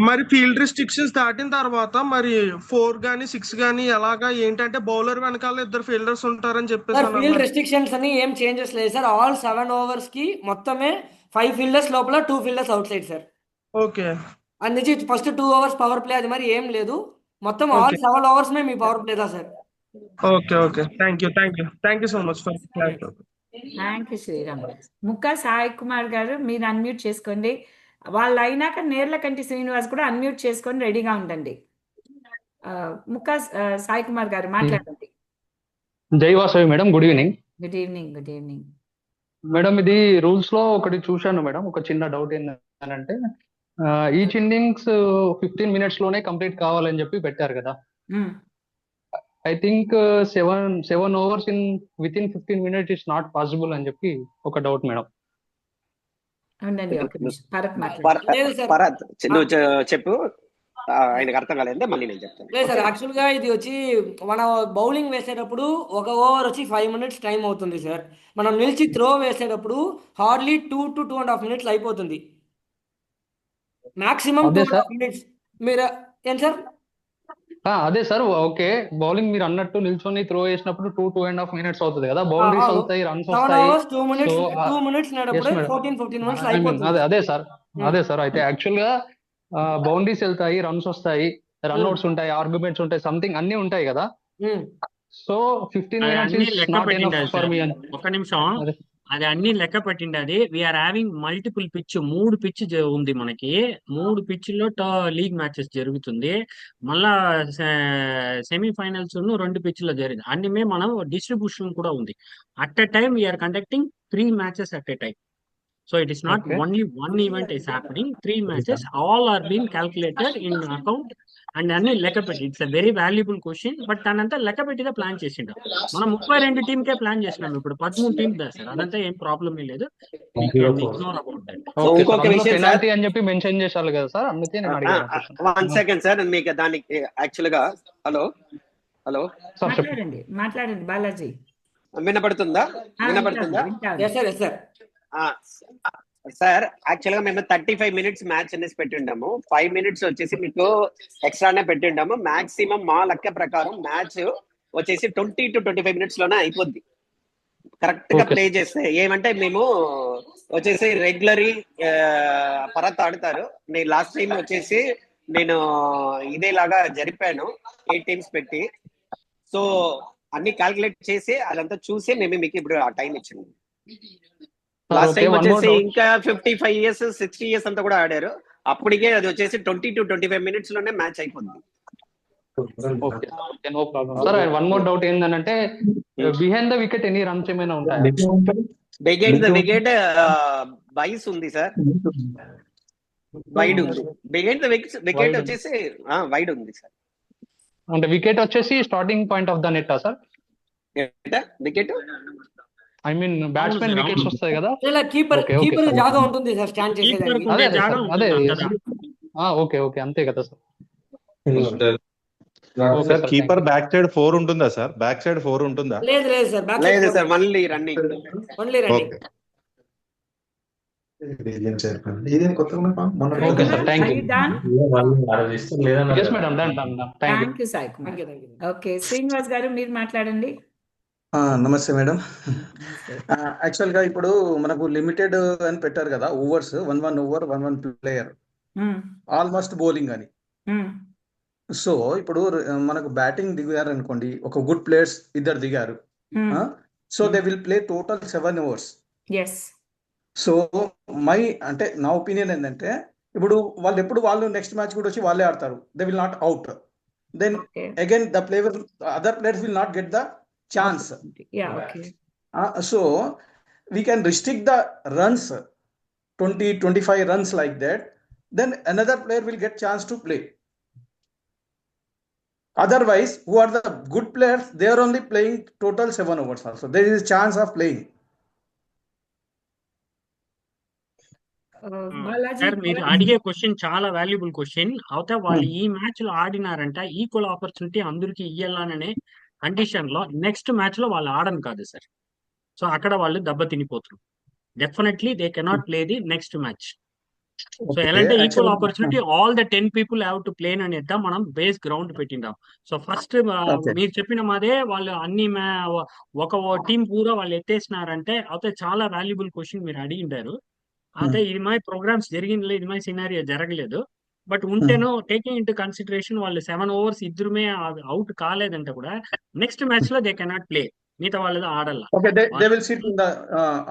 మరి ఫీల్డ్ రిస్ట్రిక్షన్స్ దాటిన తర్వాత మరి 4 గానీ 6 గానీ ఎలాగా ఏంటంటే బౌలర్ వెనకాల ఇద్దరు ఫీల్డర్స్ ఉంటారని చెప్పేసి సార్ ఫీల్డ్ రెస్ట్రిక్షన్స్ అని ఏం చేంజెస్ లేదు సార్. ఆల్ 7 overs కి మొత్తమే 5 ఫీల్డర్స్ లోపల 2 fielders outside sir. Okay. అందుచి ఫస్ట్ 2 overs పవర్ ప్లే అది మరి ఏం లేదు, మొత్తం ఆల్ 7 overs మే మీ పవర్ ప్లేదా sir. Okay okay, thank you so much for clarity. Thank you Sriram. Mukka Sai Kumar garu మీరు అన్మ్యూట్ చేసుకోండి. వాళ్ళు అయినాక నేర్లకంటి శ్రీనివాస్ కూడా అన్మ్యూట్ చేసుకొని రెడీగా ఉండండి. ముక్కా సాయి కుమార్ గారు మాట్లాడండి. జై Vasavi madam, good evening. Good evening. Good evening madam, ఇది రూల్స్ లో ఒకటి చూశాను మేడం, ఒక చిన్న డౌట్ ఏంటంటే ఈచ్ ఇన్నింగ్స్ 15 minutes లోనే కంప్లీట్ కావాలని చెప్పి పెట్టారు కదా. I think 7 overs with in 15 minutes is not possible అని చెప్పి ఒక డౌట్ మేడం. ఉండండి ఒక నిమిషం. భరత్ మాట్లాడండి. భరత్ నువ్వు చెప్పు, ఆయనకు అర్థం కాలేదంటే మళ్ళీ నేను చెప్తాను. లేదు సార్, యాక్చువల్ గా ఇది వచ్చి మనం బౌలింగ్ వేసేటప్పుడు ఒక ఓవర్ వచ్చి 5 minutes టైం అవుతుంది సార్. మనం నిలిచి త్రో వేసేటప్పుడు హార్డ్లీ 2 to 2.5 minutes అయిపోతుంది మాక్సిమం. 2.5 minutes మీరు ఏం సార్? అదే సార్, ఓకే. బౌలింగ్ మీరు అన్నట్టు నిల్చొని త్రో వేసినప్పుడు 2.5 minutes అవుతుంది కదా, బౌండరీస్ అవుతాయి, రన్స్ వస్తాయి. 2 minutes 14-15 minutes అయిపోతుంది. అదే సార్ అయితే యాక్చువల్ గా బౌండరీస్ వెళ్తాయి, రన్స్ వస్తాయి, రన్అట్స్ ఉంటాయి, ఆర్గ్యుమెంట్స్ ఉంటాయి, సంథింగ్ అన్ని ఉంటాయి కదా. So 15 minutes is not enough for me. ఒక నిమిషం, అది అన్ని లెక్క పెట్టిండి. అది we are having multiple pitch, 3 pitch ఉంది మనకి. 3 pitch లో లీగ్ మ్యాచెస్ జరుగుతుంది. మళ్ళా సెమీఫైనల్స్ 2 pitch లో జరిగింది. అన్ని మనం డిస్ట్రిబ్యూషన్ కూడా ఉంది. At a time we are conducting 3 matches at a time. So it is not only one event is happening, 3 matches, all are being calculated in account and అన్ని లెక్క పెట్టి. It's a very valuable question, but తనంతా లెక్క పెట్టిగా plan చేసిండు. మనం 32 టీంకే plan చేసినాం, ఇప్పుడు 13 టీం సార్, అదంతా ఏం ప్రాబ్లం లేదు. Ignore about that. ఇంకొక విషయం సార్ అని చెప్పి మెన్షన్ చేశారు కదా సార్, అందుకే నేను అడిగాను. 1 second సార్, మీకు దానికి యాక్చువల్ గా హలో మాట్లాడండి బాలాజీ. వినపడుతుందా? సార్ యాక్చువల్ గా మేము 35 minutes మ్యాచ్ అనేసి పెట్టిండాము. 5 minutes వచ్చేసి మీకు ఎక్స్ట్రానే పెట్టిండాము. మాక్సిమం మా లెక్క ప్రకారం మ్యాచ్ వచ్చేసి 20 to 25 minutes లోనే అయిపోద్ది కరెక్ట్ గా ప్లే చేస్తే. ఏమంటే మేము వచ్చేసి రెగ్యులరీ పరత్ ఆడతారు. నేను లాస్ట్ టైం వచ్చేసి నేను ఇదేలాగా జరిపాను 8 teams పెట్టి. సో అన్ని క్యాల్కులేట్ చేసి అదంతా చూసి మేము మీకు ఇప్పుడు ఆ టైం ఇచ్చాము. లాస్ట్ టైం వచ్చేసి ఇంకా 55 years 60 years అంతా కూడా ఆడారు. అప్పటికే అది వచ్చేసి 20 to 25 minutes లోనే మ్యాచ్ అయిపోద్ది. No problem sir. One more doubt ఏంటంటే బిహైండ్ ద వికెట్ ఎన్ని రన్స్ ఏమైనా ఉంటాయా? బిహైండ్ ద వికెట్ బైస్ ఉంది సార్, వైడ్ ఉంది. బిహైండ్ ద వికెట్ వచ్చేసి వైడ్ ఉంది సార్. అంటే వికెట్ వచ్చేసి starting point of the net sir? Wicket I mean batsmen wickets వస్తాయి కదా, కీపర్ జాగా ఉంటుంది సార్ స్టాండ్ చేసేదానికి. అదే ఓకే ఓకే అంతే కదా sir. Sir keeper back side 4 ఉంటుందా సార్? బ్యాక్ సైడ్ 4 ఉంటుందా? లేదు సార్, లేదు sir, only running. Okay Srinivas గారు మీరు మాట్లాడండి. నమస్తే మేడం. యాక్చువల్ గా ఇప్పుడు మనకు లిమిటెడ్ అని పెట్టారు కదా overs, 1 over 1 player, almost bowling అని. సో ఇప్పుడు మనకు బ్యాటింగ్ దిగారు అనుకోండి, ఒక గుడ్ ప్లేయర్స్ ఇద్దరు దిగారు, so they will play total 7 overs. Yes so అంటే నా ఒపీనియన్ ఏంటంటే ఇప్పుడు వాళ్ళు నెక్స్ట్ మ్యాచ్ కూడా వచ్చి వాళ్ళే ఆడతారు. They will not out. Then okay again other players will not get the chance. Yeah okay So we can restrict the runs 20-25 runs like that. Then another player will get chance to play. Otherwise, who are the good players, they are only playing total 7 overs also. There is a chance of playing. Balaji sir మీరు అడిగే question చాలా valuable question. అయితే వాళ్ళు ఈ match లో ఆడినారంట equal opportunity అందరికి ఇయ్యాలనే condition లో నెక్స్ట్ మ్యాచ్ లో వాళ్ళు ఆడను కాదు సార్. సో అక్కడ వాళ్ళు దెబ్బ తినిపోతారు. Definitely they cannot play the next match. So ఎలా అంటే equal opportunity all the 10 people have to play అని మనం బేస్ గ్రౌండ్ పెట్టిండాం. సో ఫస్ట్ మీరు చెప్పిన మాదే వాళ్ళు అన్ని ఒక టీం పూరా వాళ్ళు ఎత్తేసినారంటే అయితే చాలా వాల్యుబుల్ క్వశ్చన్ మీరు అడిగిండారు. అయితే ఇది మై ప్రోగ్రామ్స్ జరిగింది, ఇది మై సినారియో జరగలేదు. బట్ ఉంటేనో టేకింగ్ ఇంటూ కన్సిడరేషన్ వాళ్ళు 7 overs ఇద్దరుమే అవుట్ కాలేదంటే కూడా నెక్స్ట్ మ్యాచ్ లో దే కెనాట్ ప్లే. మిగతా వాళ్ళది ఆడాల. Okay, they will sit in the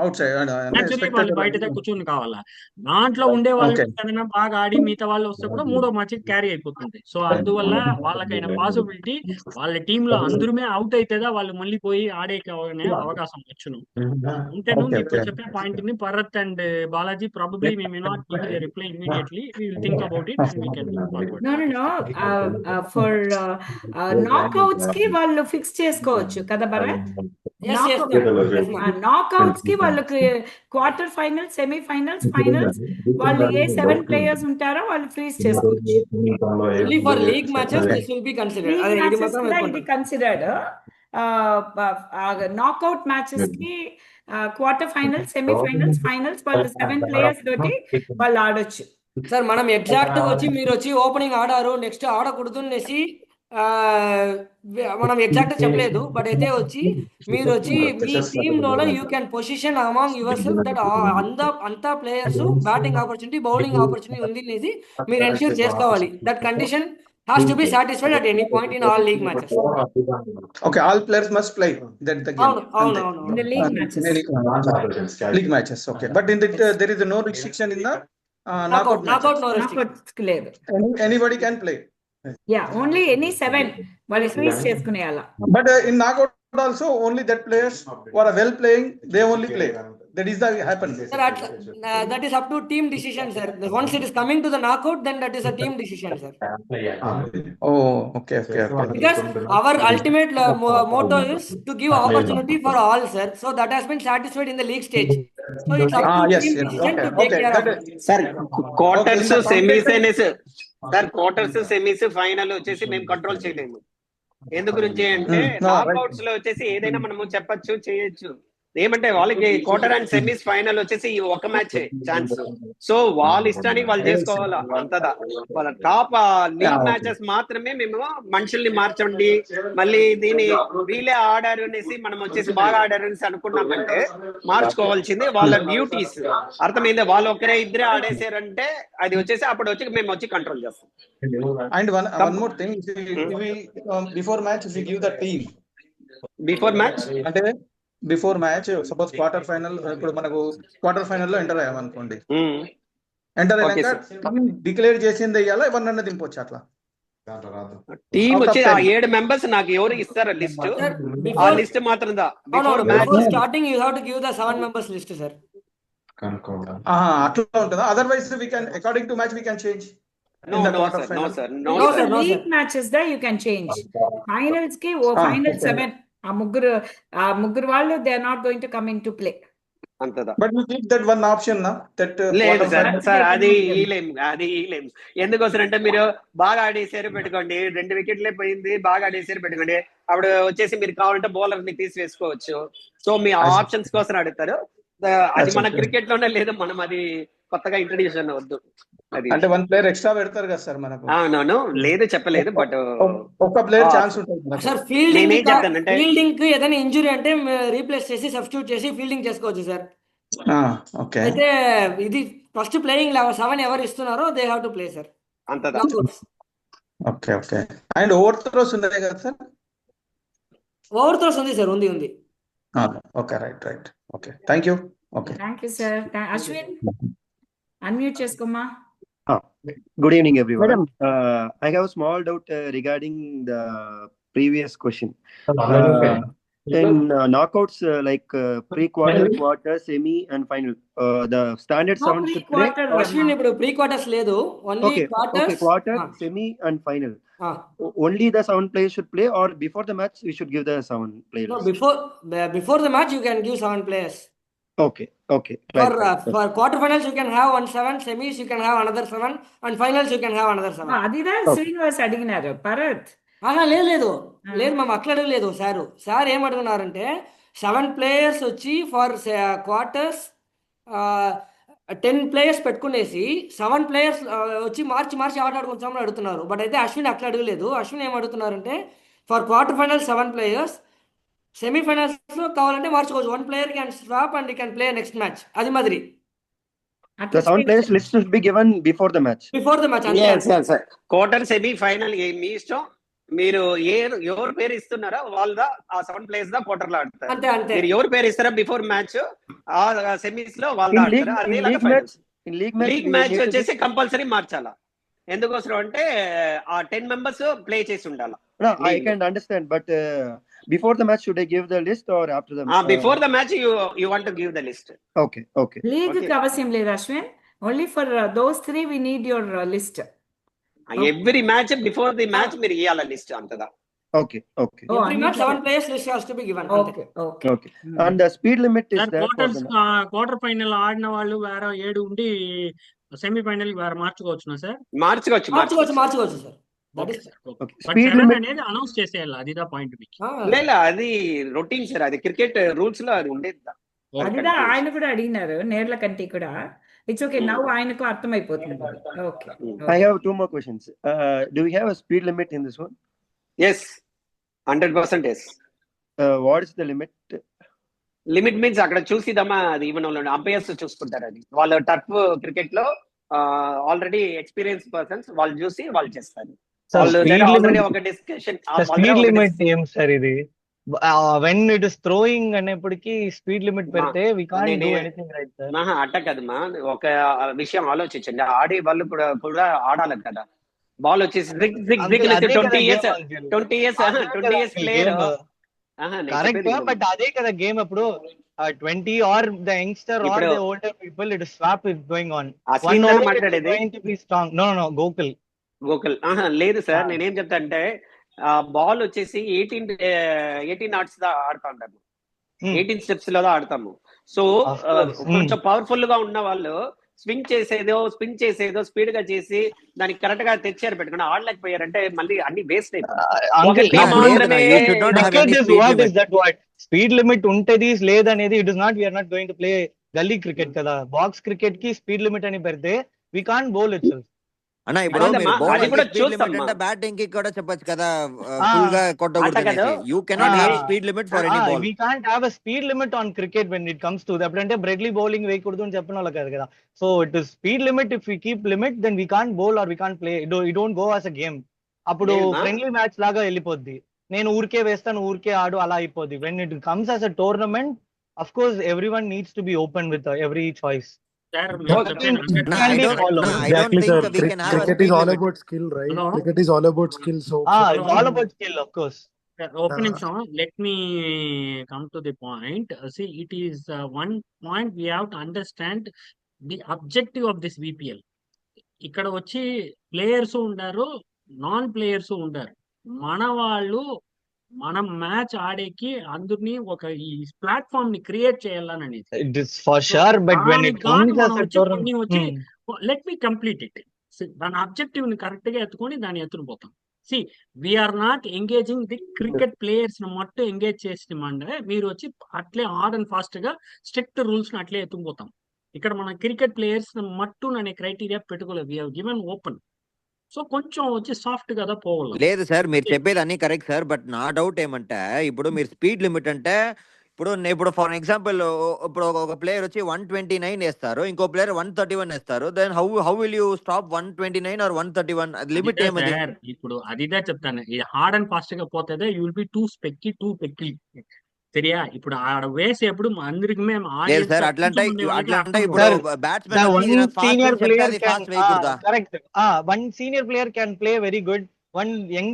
outside. Actually వాళ్ళు బయట కూర్చొని కావాలా. దాంట్లో ఉండే వాళ్ళు ఏదైనా బాగా ఆడి మిగతా వాళ్ళు వస్తే కూడా మూడో మ్యాచ్ క్యారీ అయిపోతుంది. సో అందువల్ల వాళ్ళకైనా పాసిబిలిటీ వాళ్ళ టీమ్ లో అందరుమే అవుట్ అయితేదా వాళ్ళు మళ్ళీ పోయి ఆడే అవకాశం వచ్చును. ఉంటేను మీకు చెప్పే పాయింట్ ని Bharat and Balaji probably may may not give the reply immediately. We will think about it and we can move forward. No for knockouts కి వాళ్ళు ఫిక్స్ చేసుకోవచ్చు కదా భరత్. నాక్అవుట్స్ కి వాళ్ళకి క్వార్టర్ ఫైనల్, సెమీఫైనల్స్, ఫైనల్స్ వాళ్ళు ఏ 7 players ఉంటారో వాళ్ళు ఫ్రీజ్ చేసుకోవచ్చు. Only for league matches this will be considered. ఇది కన్సిడర్డ్. నాక్అవుట్ మ్యాచెస్ కి క్వార్టర్ ఫైనల్స్, సెమీఫైనల్స్, ఫైనల్స్ వాళ్ళు 7 players తోటి వాళ్ళు ఆడొచ్చు. సార్ మనం ఎగ్జాక్ట్ గా వచ్చి మీరు వచ్చి ఓపెనింగ్ ఆడారు నెక్స్ట్ ఆడకూడదు అనేసి మనం ఎగ్జాక్ట్ చెప్పలేదు. బట్ అయితే వచ్చి మీరు వచ్చి మీ టీమ్ లో you can position among yourself that అంతా players batting opportunity, bowling opportunity ఉంది అనేసి మీరు ఎన్ష్యూర్ చేసుకోవాలి. That condition has to be satisfied at any point in all league matches. Okay, all players must play that the game. In the league matches. League matches, okay. But in the there is no restriction in the knockout no restriction. Anybody can play. Yeah, only any 7 వాళ్ళు freeze చేసుకునేయాల. But in knockout also only that players who are well playing, they only play. That is the happen. Sir, that is up to team decision, sir. Once it is coming to the knockout, then that is a team decision, sir. Oh, okay. Because our ultimate motto is to give opportunity for all, sir. So that has been satisfied in the league stage. So it's up to team decision to take care of it. Sir, quarters, semis, sir quarters, semis, final వచ్చేసి మేము control చేయలేము. ఎందు గురించి అంటే నాక్అవుట్స్ లో వచ్చేసి ఏదైనా మనము చెప్పచ్చు, చేయొచ్చు. ఏమంటే వాళ్ళకి క్వార్టర్ అండ్ సెమీస్, ఫైనల్ వచ్చేసి ఒక మ్యాచ్ ఛాన్స్. సో వాళ్ళ ఇష్టానికి వాళ్ళు చేసుకోవాలా అంతదా. వాళ్ళ టాప్ లీగ్ మ్యాచెస్ మాత్రమే మేము మనుషుల్ని మార్చండి మళ్ళీ దీన్ని వీళ్ళే ఆడారు అనేసి మనం వచ్చేసి బాగా ఆడారు అనేసి అనుకున్నామంటే మార్చుకోవాల్సింది వాళ్ళ డ్యూటీస్. అర్థమైందే. వాళ్ళు ఒకరే ఇద్దరే ఆడేసారంటే అది వచ్చేసి అప్పుడు వచ్చి మేము వచ్చి కంట్రోల్ చేస్తాం. And one more thing, before match if we give the team before match అంటే before match suppose quarter final, ఇప్పుడు మనకు క్వార్టర్ ఫైనల్ లో ఎంటర్ అయ్యాం అనుకోండి. ఎంటర్ అయ్యాక డిక్లేర్ చేసింది అయ్యాలా ఎవరినన్నా దింపొచ్చు అట్లా. టీమ్ వచ్చి 7 members నాకు ఎవరు ఇస్తారా లిస్ట్? ఆ లిస్ట్ మాత్రం starting you have to give the 7 members list sir. అట్లా ఉంటుందా? Otherwise we can according to match we can change. No, sir. League matches that you can change. Finals ki final 7 ఆ ముగ్గురు వాళ్ళు they are not going to come into play. అంతదా. But you keep that one option na that లేదు sir అది ఈలేం. ఎందుకోసం అంటే మీరు బాగా ఆడేసారు పెట్టుకోండి, 2 వికెట్లే పోయింది, బాగా ఆడేసారు పెట్టుకోండి, అప్పుడు వచ్చేసి మీరు కావాలంటే బౌలర్ ని తీసివేసుకోవచ్చు. సో మీ ఆప్షన్స్ కోసం అడుగుతారు. అది మన క్రికెట్ లోనే లేదు, మనం అది కొత్తగా ఇంట్రడ్యూస్ వద్దు. అంటే 1 player ఎక్స్ట్రా పెడతారు కదా సార్ మనకు. అవునవును, లేదు చెప్పలేదు, బట్ ఒక ప్లేయర్ ఛాన్స్ ఉంటుంది సార్. ఫీల్డింగ్ కి ఏదైనా ఇంజురీ అంటే రీప్లేస్ చేసి సబ్స్టిట్యూట్ చేసి ఫీల్డింగ్ చేసుకోవచ్చు సార్. ఓకే. అయితే ఇది ఫస్ట్ ప్లేయింగ్ 7 ఎవరు ఇస్తున్నారో they have to play sir. అంతదా. ఓకే. అండ్ ఓవర్ త్రోస్ ఉన్నాయి కదా సార్? ఓవర్ త్రోస్ ఉంది సార్, ఉంది. Okay, right. Okay, thank you. Okay. Thank you sir. Ashwin unmute చేసుకోమ్మా. Good evening, everyone. Madam. I have a small doubt regarding the previous question. In knockouts, like pre-quarter, quarter, semi, and final, the standard No seven should play. pre-quarter Ashwin ఇప్పుడు pre quarters లేదు, only Okay, quarters. quarter, semi, and final. Only the 7 players should play, or before the match we should give the 7 players? No, before the match you can give 7 players. Okay. For quarterfinals you can have 7, semis you can have another 7, and finals you can have another 7. అదిదా Srinivas అడిగినారు భరత్. లేదు మేము అట్లా అడగలేదు. Sir ఏం అడుగున్నారంటే 7 players వచ్చి for quarters 10 players పెట్టుకునేసి 7 players వచ్చి మార్చి ఆట ఆడుకుంటామని అడుగుతున్నారు. బట్ అయితే అశ్విన్ అట్లా అడగలేదు. అశ్విన్ ఏం అడుగుతున్నారంటే for quarter final 7 players, semifinals లో కావాలంటే మార్చుకోవచ్చు. 1 player can swap and he can play next match. అది మాదిరి. The 7 players list should be given before the match. Yes. Quarter semi final మీ ఇష్టం. మీరు ఎవరు పేరు ఇస్తున్నారో వాళ్ళ ఆ 7 players దా క్వార్టర్ లో ఆడతారు. అంతే. మీరు ఎవరు పేరు ఇస్తారో బిఫోర్ మ్యాచ్ ఆ సెమీస్ లో వాళ్ళు ఆడతారు. లీగ్ మ్యాచ్ వచ్చేసి కంపల్సరీ మార్చాలా. ఎందుకోసం అంటే ఆ 10 members ప్లే చేసి ఉండాలి. No, I can understand, but before the match should I give the list or after the match? Before the match you want to give the list. Okay. League కి అవసరం లేదు Ashwin. Only for those 3 we need your list. Every match before the match మీరు ఇయాల list అంతదా. Okay. Every match 7 players list has to be given. Okay. And the speed limit is there for the quarter final ఆడిన వాళ్ళు వేరే 7 ఉండి semi-final వేరే మార్చుకోవచ్చునా sir? మార్చుకోవచ్చు sir. Speed limit అనేది announce చేసేయాలి. అదిదా పాయింట్ మీకు. లేదా అది రొటీన్ సార్, అది క్రికెట్ రూల్స్ లో అది ఉండేది. అదిదా ఆయన కూడా అడిగినారు నేర్ల కంటి కూడా. ఇట్స్ ఓకే, నౌ ఆయనకు అర్థమైపోతుంది. Okay. I have 2 more questions. Do we have a speed limit in this one? Yes, 100% yes. What is the limit? Limit means అక్కడ చూసిదమ్మా, అది ఈవెన్ వాళ్ళు అంపైర్స్ చూసుకుంటారు. అది వాళ్ళ టర్ఫ్ క్రికెట్ లో ఆల్రెడీ ఎక్స్పీరియన్స్ పర్సన్స్ వాళ్ళు చూసి వాళ్ళు చేస్తారు. ఒక డిస్కషన్ స్పీడ్ లిమిట్ ఏం సార్ ఇది? వెన్ ఇట్ ఇస్ థ్రోయింగ్ అనేప్పటికీ స్పీడ్ లిమిట్ పెడితే we can't do anything right sir. అట్ట కదమ్మా, ఒక విషయం ఆలోచించండి. ఆడే వాళ్ళు కూడా ఆడాలి కదా. బాల్ వచ్చేసి 20 years ప్లేయర్ కరెక్ట్, బట్ అదే కదా గేమ్. అప్పుడు 20 or the youngster or the older people, it swap is going on. మాట్లాడేది నో గోకుల్ లేదు సార్. నేనేం చెప్తా అంటే బాల్ వచ్చేసి 18 knots దా ఆడుతా ఉంటాము, 18 steps లో ఆడతాము. సో కొంచెం పవర్ఫుల్ గా ఉన్న వాళ్ళు స్పిన్ చేసేదో స్పీడ్ గా చేసి దానికి కరెక్ట్ గా తెచ్చారు పెట్టుకుని ఆడలేకపోయారంటే మళ్ళీ అన్ని వేస్ట్ అయిపోయింది. స్పీడ్ లిమిట్ ఉంటది లేదనేది it is not, we are not going to play gully cricket కదా. బాక్స్ క్రికెట్ కి స్పీడ్ లిమిట్ అని పెడితే we can't bowl itself. అన్న ఇప్పుడు బ్యాటింగ్ కి కూడా చెప్పొచ్చు కదా, ఫుల్ గా కొట్టకూడదు. You cannot have speed limit for any ball. We can't have a speed limit on cricket when it comes to that. అంటే బ్రెడ్లీ బౌలింగ్ వేయకూడదు అని చెప్పిన వాళ్ళు కాదు కదా. So it is speed limit. If we keep limit then we can't bowl or we can't play. It don't go as a game. అప్పుడు friendly match లాగా వెళ్ళిపోద్ది. నేను ఊరికే వేస్తాను, ఊరికే ఆడు, అలా అయిపోద్ది. When it comes as a tournament, of course everyone needs to be open with every choice. I don't think we can have cricket is all about skill, right? Hello? Cricket is all about skill. So it's all about skill, of course. Opening song, let me come to the point. See, it is one point we have to understand the objective of this VPL. ఇక్కడ వచ్చి players ఉండారు, non players ఉండారు. మన వాళ్ళు మనం match ఆడేకి అందరినీ ఒక ఈ ప్లాట్ఫామ్ ని క్రియేట్ చేయాలని. It is for sure, but when it comes as a tournament, let me complete it. దాని ఆబ్జెక్టివ్ ని కరెక్ట్ గా ఎత్తుకొని దాన్ని ఎత్తుకుపోతాం. See we're not engaging the cricket players ని మొత్తం ఎంగేజ్ చేసినామంటే మీరు వచ్చి అట్లే హార్డ్ అండ్ ఫాస్ట్ గా స్ట్రిక్ట్ రూల్స్ ని అట్లే ఎత్తుకుపోతాం. ఇక్కడ మన క్రికెట్ ప్లేయర్స్ మట్టు అనే క్రైటీరియా పెట్టుకోలేదు. We have given open. So కొంచెం వచ్చి సాఫ్ట్ కదా పోవాలి. లేదు సార్, మీరు చెప్పేది అన్ని కరెక్ట్ సార్. బట్ నా డౌట్ ఏమంటే ఇప్పుడు మీరు స్పీడ్ లిమిట్ అంటే ఇప్పుడు ఫర్ ఎగ్జాంపుల్ ఇప్పుడు ఒక ప్లేయర్ వచ్చి 129 వేస్తారు, ఇంకో ప్లేయర్ 131 వేస్తారు. Then how will you stop 129 or 131? Limit ఏమది? ఇప్పుడు అదిదే చెప్తాను. హార్డ్ అండ్ ఫాస్ట్ గా పోతే యూ విల్ బి టూ స్పెక్కి. సరియా? ఇప్పుడు ఆడ వేసేప్పుడు అందరికి మేము లేదు ఆడియన్స్ సార్, కూర్చొని ఉండే వాళ్ళకి అట్లంటే అర్థం ఇప్పుడు కాదు. Sir, బ్యాట్స్మెన్ the వచ్చి one ఏదైనా ఫాస్ట్ senior అని చెప్తే player అది can ఫాస్ట్ వేయకూడదా? correct. One senior player can play very good. One young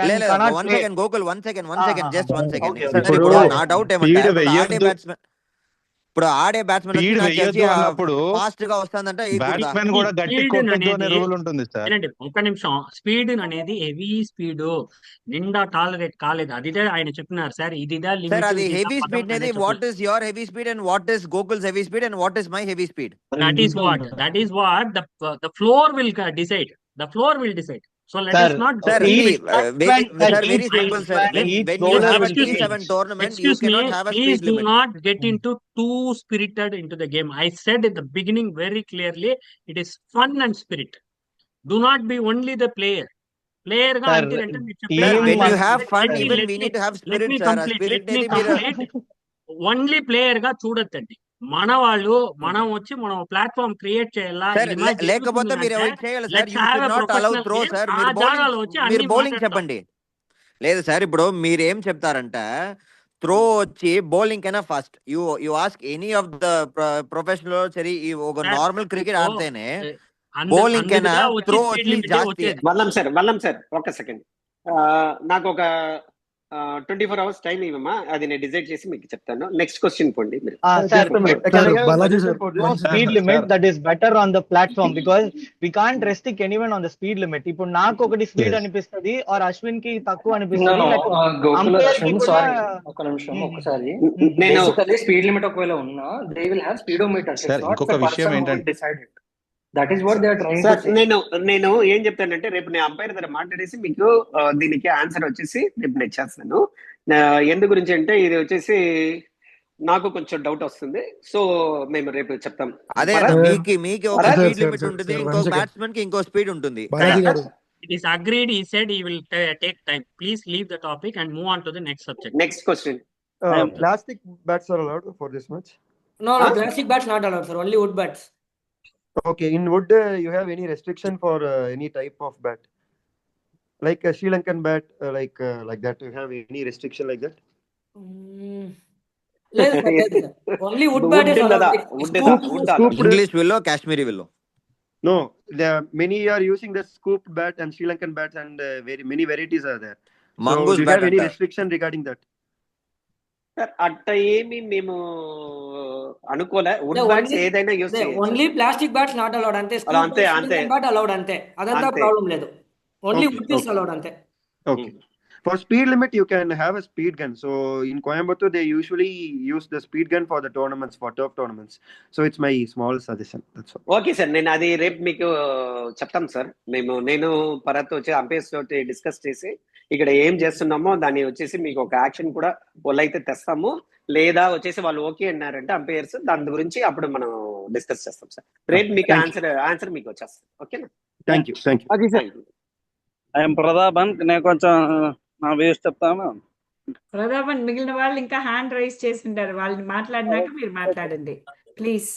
లేదు cannot one play. Second Gokul, one second just one second. Okay, sir okay. ఇప్పుడు ఇప్పుడు నా డౌట్ ఏమంటే స్పీడ్ ఇప్పుడు వెయ్యొద్దు ఆడే బ్యాట్స్మెన్ వచ్చి స్పీడ్ నాకు తెలిసి వెయ్యొద్దు అన్నప్పుడు ఫాస్ట్ గా వస్తుందంటే వేయకూడదా? బ్యాట్స్మెన్ కూడా గట్టి స్పీడ్ కొట్టొద్దు అనే అనేది రూల్ ఉంటుంది సార్. వినండి ఒక్క నిమిషం. స్పీడ్ అనేది హెవీ స్పీడ్ నిండా టాలరేట్ కాలేదు. అదిదే ఆయన చెప్పినారు సార్, ఇదిదా సార్ లిమిట్, అది ఇదిదా హెవీ పదం స్పీడ్ అనేది అనేది వాట్ చెప్పలేదు. Is your heavy speed and what is Gokul's heavy speed and what is my heavy speed? That is what the floor will decide. The floor will decide. So let us Sir, not sir keep each very each simple sir. each When you bowler have a will excuse me, T7 tournament, you excuse me, cannot have a please speed do limit. not get into too spirited into the game. I said at the beginning very clearly, it is fun and spirit. Do not be only the player. Player గా sir, అంటారంటే మీరు Sir, చెప్పారు. when you have fun, Let even me we need to have let spirit, me sir. ఆ complete. spirit Let me అనేది మీరు complete. Only player గా చూడొద్దండి. మన వాళ్ళు మనం వచ్చి మనం ప్లాట్ఫామ్ క్రియేట్ చేయాలా, సార్ ఇది మ్యాచ్ లేకపోతే మీరు జరుగుతుందంటే ఎవరికి చేయాలి sir? Let's you have should a not allow professional throw game. Sir. ఆ మీరు జాగాలో వచ్చి మీరు అన్ని బౌలింగ్ మాట్లాడతాం. చెప్పండి. లేదు సార్, ఇప్పుడు మీరు ఏం చెప్తారంటే త్రో వచ్చి బౌలింగ్ కైనా first you ask any of the professional సరే ఈ ఒక సార్ నార్మల్ క్రికెట్ ఆడితేనే బౌలింగ్ కైనా అందుకుదా వచ్చి త్రో స్పీడ్ వచ్చి లిమిట్ జాస్తి. వచ్చేది. వల్లం సార్ ఒక సెకండ్, నాకు ఒక 24 hours టైం ఇవ్వమా, అది నేను డిసైడ్ చేసి మీకు చెప్తాను. నెక్స్ట్ క్వశ్చన్ పోండి మీరు. Sir, Just a minute. can I Sir, have a Balaji sir, suggestion for this? one Speed second. limit Sir. that is better on the platform because we can't restrict anyone on the speed limit. ఇప్పుడు నాకు ఒకటి speed Yes. అనిపిస్తది are Ashwin కి తక్కువ No, అనిపిస్తది, no, like Gokul umpire కి అశ్విన్ కూడా. Sorry, ఒక నిమిషం ఒకసారి. నేను బేసికల్లీ స్పీడ్ లిమిట్ ఒకవేళ ఉన్నా they will have speedometers. Sir it's not ఇంకొక ద విషయం పర్సన్ హూ విల్ ఏంటంటే decide it. That is what they are trying to sir say. నేను ఏం చెప్తానంటే రేపు నేను అంపైర్ దగ్గర మాట్లాడేసి మీకు దీనికి ఆన్సర్ వచ్చేసి రేపు నేను ఇచ్చేస్తాను. ఎందు గురించి అంటే ఇది వచ్చేసి నాకు కొంచెం డౌట్ వస్తుంది, సో మేము రేపు చెప్తాం. అదే మీకు ఒక Sir, speed sir, limit sir, ఉంటుంది, sir, ఇంకో one second. బ్యాట్స్మెన్ కి ఇంకో స్పీడ్ ఉంటుంది. Balaji garu. It is agreed. He said he will take time. Please leave the topic and move on to the next subject. Next question. Plastic bats are allowed for this match? No, plastic bats not allowed, sir. Only wood bats. Okay, in wood, you have any restriction for any type of bat? Like a Sri Lankan bat, like that, you have any restriction like that? లేదు sir, లేదు sir. Only wood bat is allowed. Scooped. English willow Kashmiri willow. No, many are using the scooped bat and Sri Lankan bats, and many varieties are there. So, Mongoose do you bat have any అంటారు. restriction regarding that? అట్ట ఏమి మేము అనుకోలే. Would bats ఏదైనా use చేయొచ్చు. Only plastic bats not allowed అంతే. అంతే bat allowed అంతే, అదంతా ప్రాబ్లం లేదు. ఓన్లీ వుడ్ ఇస్ అలౌడ్ అంతే. Okay. For speed limit, you can have a speed gun. So in Coimbatore, they usually use the speed gun for the tournaments, for turf tournaments. So it's my small suggestion. That's all. Okay sir, నేను అది రేపు మీకు చెప్తాం sir. నేను పరత్ వచ్చి umpires తోటి discuss చేసి ఇక్కడ ఏం చేస్తున్నామో దాన్ని వచ్చేసి మీకు ఒక యాక్షన్ కూడా అయితే తెస్తాము. లేదా వచ్చేసి వాళ్ళు ఓకే అన్నారంటే అంపైర్స్, దాని గురించి అప్పుడు మనం డిస్కస్ చేస్తాం సార్. రేపు మీకు ఆన్సర్ మీకు వచ్చేస్తాం. ఓకేనా? Thank you. ఐఎమ్ ప్రతాపన్. నేను కొంచెం నా వేస్ట్ చెప్తాను. ప్రతాపన్, మిగిలిన వాళ్ళు ఇంకా హ్యాండ్ రైజ్ చేసి ఉంటారు, వాళ్ళని మాట్లాడినాక మీరు మాట్లాడండి ప్లీజ్.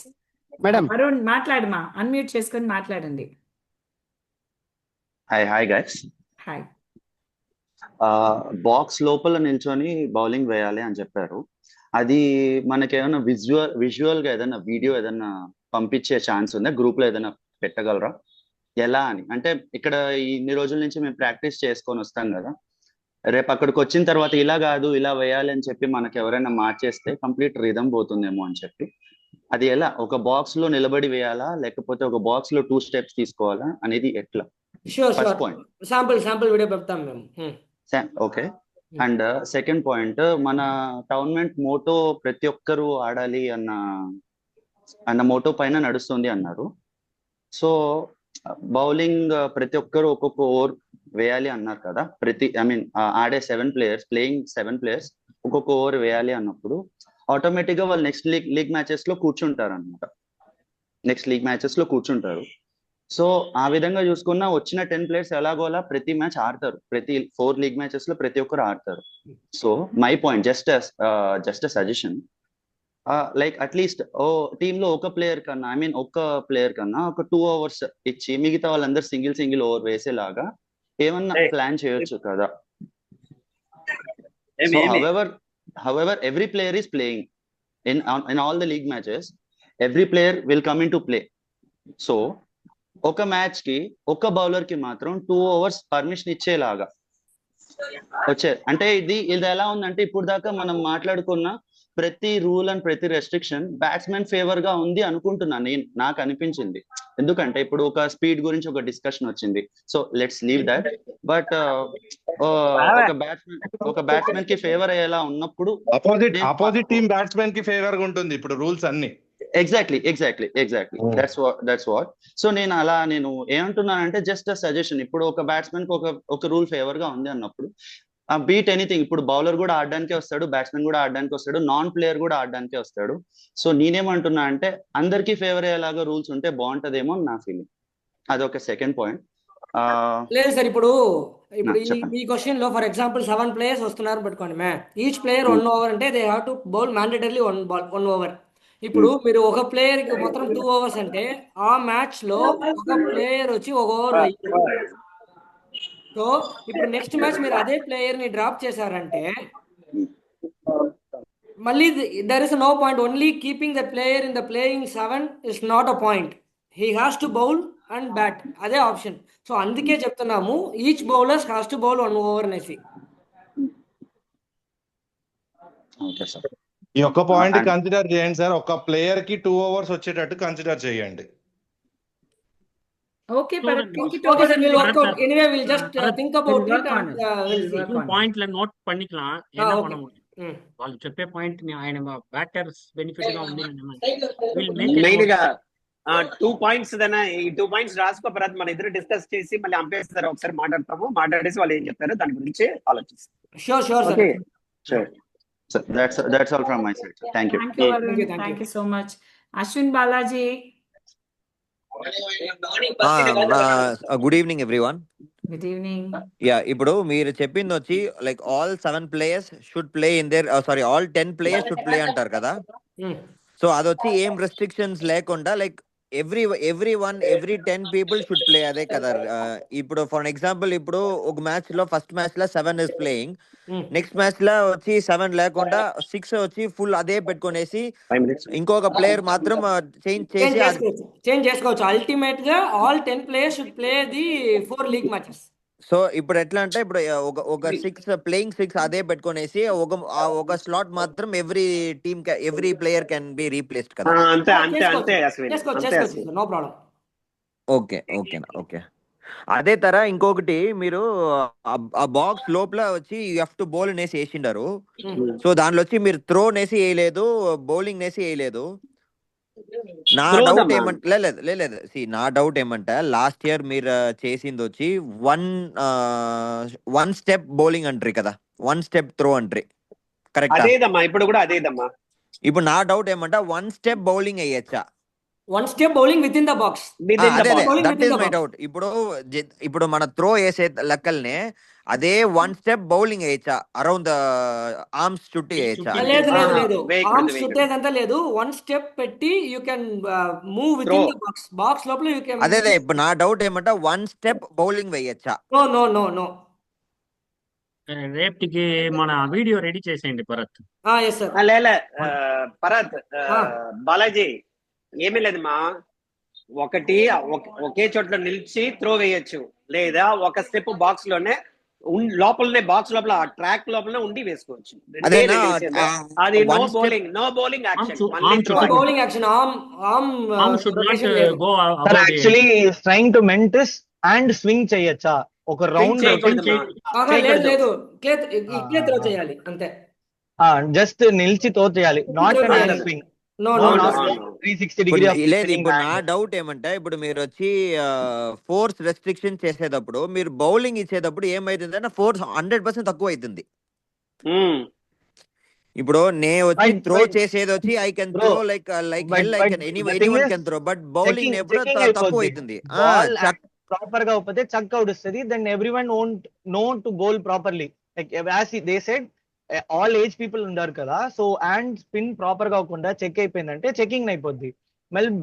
మేడం అరుణ్ మాట్లాడమా, అన్మ్యూట్ చేసుకొని మాట్లాడండి. Hi guys. హాయ్. బాక్స్ లోపల నిల్చొని బౌలింగ్ వేయాలి అని చెప్పారు. అది మనకేమైనా విజువల్ గా ఏదైనా వీడియో ఏదైనా పంపించే ఛాన్స్ ఉందా? గ్రూప్ లో ఏదైనా పెట్టగలరా? ఎలా అని అంటే ఇక్కడ ఇన్ని రోజుల నుంచి మేము ప్రాక్టీస్ చేసుకొని వస్తాం కదా, రేపు అక్కడికి వచ్చిన తర్వాత ఇలా కాదు ఇలా వేయాలి అని చెప్పి మనకి ఎవరైనా మార్చేస్తే కంప్లీట్ రిథమ్ పోతుందేమో అని చెప్పి, అది ఎలా ఒక బాక్స్ లో నిలబడి వేయాలా లేకపోతే ఒక బాక్స్ లో 2 steps తీసుకోవాలా అనేది ఎట్లా? First point. శాంపుల్ వీడియో పెడతాం మేము. ఓకే. అండ్ సెకండ్ పాయింట్, మన టోర్నమెంట్ మోటో ప్రతి ఒక్కరు ఆడాలి అన్న మోటో పైన నడుస్తుంది అన్నారు. సో బౌలింగ్ ప్రతి ఒక్కరు ఒక్కొక్క ఓవర్ వేయాలి అన్నారు కదా, ఆడే 7 players, ప్లేయింగ్ 7 players ఒక్కొక్క ఓవర్ వేయాలి అన్నప్పుడు ఆటోమేటిక్ గా వాళ్ళు నెక్స్ట్ లీగ్ మ్యాచెస్ లో కూర్చుంటారు అనమాట. సో ఆ విధంగా చూసుకున్నా వచ్చిన 10 players ఎలాగోలా ప్రతి మ్యాచ్ ఆడతారు, ప్రతి 4 లీగ్ మ్యాచెస్ లో ప్రతి ఒక్కరు ఆడతారు. So my point just a suggestion, like at least team లో ఒక ప్లేయర్ కన్నా ఒక 2 hours ఇచ్చి మిగతా వాళ్ళందరూ సింగిల్ ఓవర్ వేసేలాగా ఏమన్నా ప్లాన్ చేయొచ్చు కదా. So however however every player is playing in all the league matches, every player will come into play. So ఒక మ్యాచ్ కి ఒక బౌలర్ కి మాత్రం 2 overs పర్మిషన్ ఇచ్చేలాగా వచ్చారు. అంటే ఇది ఎలా ఉందంటే ఇప్పుడు దాకా మనం మాట్లాడుకున్న ప్రతి రూల్ అండ్ ప్రతి రెస్ట్రిక్షన్ బ్యాట్స్మెన్ ఫేవర్ గా ఉంది అనుకుంటున్నాను నాకు అనిపించింది. ఎందుకంటే ఇప్పుడు ఒక స్పీడ్ గురించి ఒక డిస్కషన్ వచ్చింది, so let's leave that. But ఒక బ్యాట్స్మెన్ కి ఫేవర్ అయ్యేలా ఉన్నప్పుడు అపోజిట్ టీమ్ బ్యాట్స్మెన్ కి ఫేవర్ గా ఉంటుంది ఇప్పుడు రూల్స్ అన్ని. Exactly that's what. సో నేను ఏమంటున్నానంటే జస్ట్ సజెషన్. ఇప్పుడు ఒక బ్యాట్స్మెన్ కి ఒక రూల్ ఫేవర్ గా ఉంది అన్నప్పుడు బీట్ ఎనీథింగ్, ఇప్పుడు బౌలర్ కూడా ఆడడానికే వస్తాడు, బ్యాట్స్మెన్ కూడా ఆడడానికి వస్తాడు, నాన్ ప్లేయర్ కూడా ఆడడానికే వస్తాడు. సో నేనేమంటున్నా అంటే అందరికీ ఫేవర్ అయ్యేలాగా రూల్స్ ఉంటే బాగుంటదేమో అని నా ఫీలింగ్. అదొక సెకండ్ పాయింట్. లేదు సార్, ఇప్పుడు ఈ క్వశ్చన్ లో ఫర్ ఎగ్జాంపుల్ 7 players వస్తున్నారు పెట్టుకోండి. ఈచ్ ప్లేయర్ 1 over అంటే they have to bowl మ్యాండేటర్లీ 1 over. ఇప్పుడు మీరు ఒక ప్లేయర్ కి మొత్తం 2 overs అంటే ఆ మ్యాచ్ లో ఒక ప్లేయర్ వచ్చి 1 over వేయాలి. సో ఇప్పుడు నెక్స్ట్ మ్యాచ్ మీరు అదే ప్లేయర్ ని డ్రాప్ చేశారంటే మళ్ళీ there is no point. Only keeping the player in the playing 7 is not a point. He has to bowl and bat, అదే ఆప్షన్. సో అందుకే చెప్తున్నాము each bowlers has to bowl 1 over అనేసి. Okay sir, ఈ ఒక్క point consider చేయండి సార్. ఒక player కి 2 overs వచ్చేటట్టు కన్సిడర్ చేయండి. Okay, Bharat, think it Okay, over sir, and we'll we'll work out. Anyway, we'll just think about we'll it work on and it. we'll see. We'll work on it. పాయింట్ల note పన్నికலாம். ఏనా Okay. మనం Mm. వాళ్ళు చెప్పే point ని ఆయన batters benefit గా ఉంది will make main గా 2 points ఈ 2 points రాసుకో భరత్, మన ఇద్దరు డిస్కస్ చేసి మళ్ళీ అంపేస్తారు ఒకసారి మాట్లాడేసి వాళ్ళు ఏం చెప్తారో దాని గురించి ఆలోచిస్తాం. Sure, sir. Okay sure. So that's all from my side. Thank you. Thank you, Varun. Thank you so much. Ashwin Balaji. Good evening everyone. Good evening. Yeah, ఇప్పుడు మీరు చెప్పింది వచ్చి like all 7 players should play in there all 10 players should play అంటారు కదా. So అదొచ్చి ఏం restrictions లేకుండా like every 10 people should play, అదే కదా. ఇప్పుడు ఫర్ ఎగ్జాంపుల్ ఇప్పుడు ఒక మ్యాచ్ లో ఫస్ట్ మ్యాచ్ లో 7 is ప్లేయింగ్, నెక్స్ట్ మ్యాచ్ లో వచ్చి 7 లేకుండా 6 వచ్చి ఫుల్ అదే పెట్టుకునేసి ఇంకొక ప్లేయర్ మాత్రం చేంజ్ చేసుకోవచ్చు. అల్టిమేట్ గా all 10 players should play the 4 league matches. So ఇప్పుడు ఎట్లా అంటే ఇప్పుడు ఒక 6 ప్లేయింగ్ 6 అదే పెట్టుకునేసి ఒక స్లాట్ మాత్రం every player can be replaced కదా. No problem. ఓకే. అదే తర ఇంకొకటి మీరు ఆ బాక్స్ లోపల వచ్చి యూ హ్యావ్ టు బౌల్ నేసి వేసిండారు. సో దానిలో వచ్చి మీరు త్రో నేసి వేయలేదు, బౌలింగ్ నేసి వేయలేదు. నా డౌట్ ఏమంటే లేదు నా డౌట్ ఏమంటే లాస్ట్ ఇయర్ మీరు చేసింది వచ్చి 1 step బౌలింగ్ అంటారు కదా, 1 step త్రో అంటారు కరెక్ట్. అదేదమ్మా ఇప్పుడు కూడా అదేదమ్మా. ఇప్పుడు నా డౌట్ ఏమంటే 1 step బౌలింగ్ అయ్యచ్చా? 1 step bowling within the box. That is my doubt. ఇప్పుడు మన త్రో వేసే లెక్కల్నే అదే 1 step బౌలింగ్ వేయచ్చా? అరౌండ్ ద ఆర్మ్స్ చుట్టూ వేయచ్చా? లేదు ఆర్మ్స్ చుట్టేదంతా లేదు. 1 step పెట్టి you can move within the box. Box లోపల యూ కెన్. అదే ఇప్పుడు నా డౌట్ ఏమంటే 1 step బౌలింగ్ వేయచ్చా? నో. రేపటికి మన వీడియో రెడీ చేసేయండి భరత్. yes sir. లే భరత్, బాలాజీ ఏమీ లేదమ్మా. ఒకే చోట్ల నిలిచి త్రో వేయచ్చు, లేదా ఒక స్టెప్ బాక్స్ లోనే లోపలనే బాక్స్ లోపల ట్రాక్ లోపలనే ఉండి వేసుకోవచ్చు. అది no bowling action. Actually trying to మెంటిస్ అండ్ స్వింగ్ చేయొచ్చా? ఒక రౌండ్ లేదు, ఇట్లే త్రో చేయాలి అంతే. జస్ట్ నిలిచి త్రో చేయాలి, నాట్ స్వింగ్. లేదు ఇప్పుడు నా డౌట్ ఏమంటే ఇప్పుడు మీరు వచ్చి ఫోర్స్ రెస్ట్రిక్షన్ చేసేటప్పుడు మీరు బౌలింగ్ ఇచ్చేటప్పుడు ఏమైతుంది అంటే ఫోర్స్ 100% తక్కువ అవుతుంది. ఇప్పుడు నేను వచ్చి త్రో చేసేది వచ్చి I can throw like anyone can throw, but bowling ఎప్పుడు తక్కువ అవుతుంది. ప్రాపర్ గా అవుతే చక్ అవుట్ వస్తుంది. Then everyone won't know to bowl properly. Like as they said all age people ఉన్నారు కదా. సో అండ్ స్పిన్ ప్రాపర్ గా అవ్వకుండా చెక్ అయిపోయిందంటే చెకింగ్ అయిపోద్ది.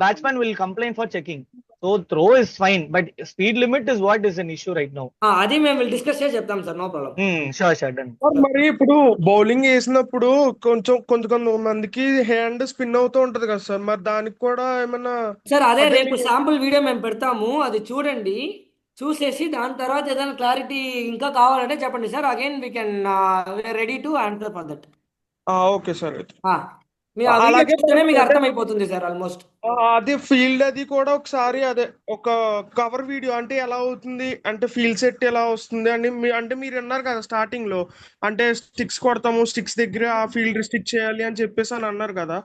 batsman will complain for checking. So throw is fine, but speed limit is what is an issue right now. అది మేము discuss చేసి చెప్తాం sir, no problem. Sure, done. మరి ఇప్పుడు బౌలింగ్ వేసినప్పుడు కొంతమందికి హ్యాండ్ స్పిన్ అవుతూ ఉంటది కదా సార్, మరి దానికి కూడా ఏమన్నా సార్ అదే రేపు శాంపుల్ వీడియో మేము పెడతాము, అది చూడండి. చూసేసి దాని తర్వాత ఏదైనా క్లారిటీ ఇంకా కావాలంటే చెప్పండి sir. Again we can ready to answer for that. Okay sir. మీరు అలాగే చూస్తేనే మీకు అర్థమైపోతుంది సార్ ఆల్మోస్ట్. అదే ఫీల్డ్ అది కూడా ఒకసారి అదే ఒక కవర్ వీడియో అంటే ఎలా అవుతుంది అంటే ఫీల్డ్ సెట్ ఎలా వస్తుంది అని అంటే మీరు అన్నారు కదా స్టార్టింగ్ లో, అంటే స్టిక్స్ కొడతాము, స్టిక్స్ దగ్గర ఆ ఫీల్డ్ స్టిక్ చేయాలి అని చెప్పేసి అని అన్నారు కదా.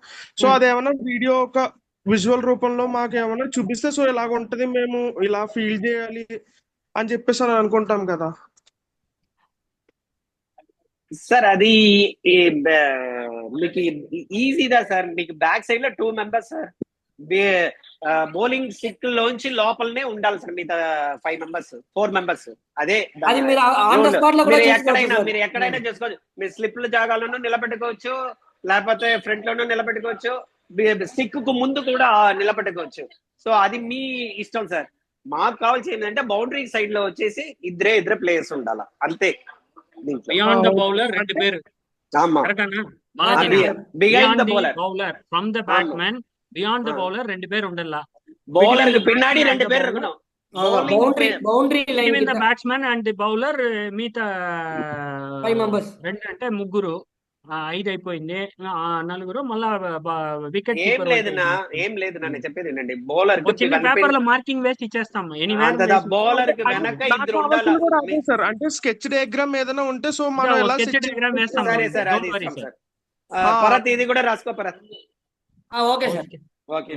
సో అదేమన్నా వీడియో ఒక విజువల్ రూపంలో మాకు ఏమన్నా చూపిస్తే సో ఇలాగ ఉంటది, మేము ఇలా ఫీల్ చేయాలి అని చెప్పేసి అని అనుకుంటాం కదా సార్. అది మీకు ఈజీదా సార్? మీకు బ్యాక్ సైడ్ లో 2 మెంబర్స్ సార్, బౌలింగ్ స్టిక్ లోంచి లోపలనే ఉండాలి సార్. మిగతా 5 మెంబర్స్ 4 మెంబర్స్ అదే మీరు ఎక్కడైనా చేసుకోవచ్చు. మీరు స్లిప్ల జాగాలోనూ నిలబెట్టుకోవచ్చు, లేకపోతే ఫ్రంట్ లోనూ నిలబెట్టుకోవచ్చు, స్టిక్ కు ముందు కూడా నిలబెట్టుకోవచ్చు. సో అది మీ ఇష్టం సార్. మాకు కావాల్సి ఏంటంటే బౌండరీ సైడ్ లో వచ్చేసి ఇద్దరే ప్లేయర్స్ ఉండాలి అంతే. బియాండ్ ద బౌలర్ 2 పేరు. Beyond the bowler from the batsman beyond the bowler 2 పేరు ఉండాల. బౌలర్ పిన్నాడి 2 పేరు இருக்கணும். Boundary line between the batsman and the bowler మిగతా 5 మెంబర్స్ 2 అంటే 3 5 అయిపోయింది. 4 మళ్ళా వికెట్ ఏం లేదు నేను చెప్పేది ఏంటండి, బౌలర్ పేపర్ లో మార్కింగ్ వేసి ఇచ్చేస్తాం. బౌలర్ కి వెనక ఇద్దరు ఉండాలి సార్. అంటే స్కెచ్ డయాగ్రామ్ ఏదైనా ఉంటే సో మనం ఎలా స్కెచ్ డయాగ్రామ్ వేస్తాం. సరే సార్, అది ఇస్తాం సార్. పరత్ ఇది కూడా రాసుకో పరత్. Okay sir.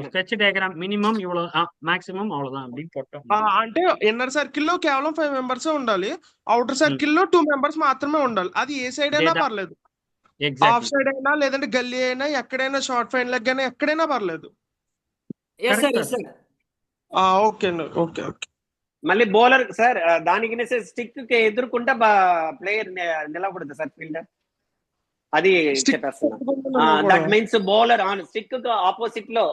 Sketch diagram minimum ఇవ్వడం మాక్సిమం అవ్వడం అంటే ఇన్నర్ సర్కిల్ లో కేవలం 5 మెంబర్స్ ఉండాలి, అవుటర్ సర్కిల్ లో 2 మెంబర్స్ మాత్రమే ఉండాలి. అది ఏ సైడ్ అయినా పర్లేదు, ఆఫ్ సైడ్ అయినా లేదంటే గల్లీ అయినా ఎక్కడైనా షార్ట్ ఫైన్ లెగ్ అయినా ఎక్కడైనా పర్లేదు. ఓకే అండి, ఓకే. మళ్ళీ బౌలర్ సార్ దానికి స్టిక్ కి ఎదుర్కొంటే ప్లేయర్ నిలబడదు సార్ ఫీల్డర్. అది చెప్పేస్తున్నా. That means bowler on stick కు ఆపోజిట్ లో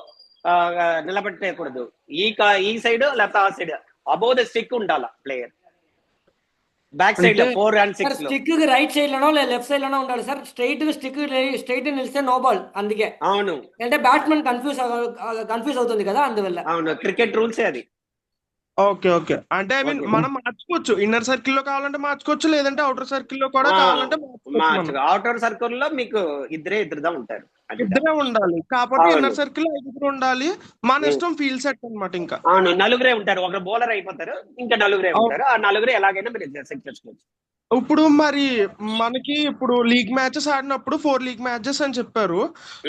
నిలబెట్టకూడదు. ఈ సైడ్ లేకపోతే ఆ సైడ్ అబౌవ్ ద స్టిక్ ఉండాలా ప్లేయర్. బ్యాక్ సైడ్ లో 4 and 6 లో స్టిక్ కి రైట్ సైడ్ లోనో లేదా లెఫ్ట్ సైడ్ లోనో ఉండాలి సార్. స్ట్రైట్ నిలిస్తే నో బాల్. అందుకే అవును, అంటే బ్యాట్స్మెన్ కన్ఫ్యూజ్ అవుతుంది కదా, అందువల్ల. అవును, క్రికెట్ రూల్స్ అది. ఓకే. అంటే ఐ మీన్ మనం మార్చుకోవచ్చు, ఇన్నర్ సర్కిల్ లో కావాలంటే మార్చుకోవచ్చు, లేదంటే అవుటర్ సర్కిల్ లో కూడా కావాలంటే మార్చుకోవచ్చు. అవుటర్ సర్కిల్ లో మీకు ఇద్దరుదా ఉంటారు, ఇద్దరే ఉండాలి. కాకపోతే ఇన్నర్ సర్కిల్ లో 5 ఉండాలి. మన ఇష్టం ఫీల్డ్ సెట్ అన్నమాట. ఇంకా అవును, 4 ఉంటారు. ఒక బౌలర్ అయిపోతారు, ఇంకా 4 ఉంటారు. ఆ 4 ఎలాగైనా మీరు సెట్ చేసుకోవచ్చు. ఇప్పుడు మరి మనకి ఇప్పుడు లీగ్ మ్యాచెస్ ఆడినప్పుడు 4 లీగ్ మ్యాచెస్ అని చెప్పారు.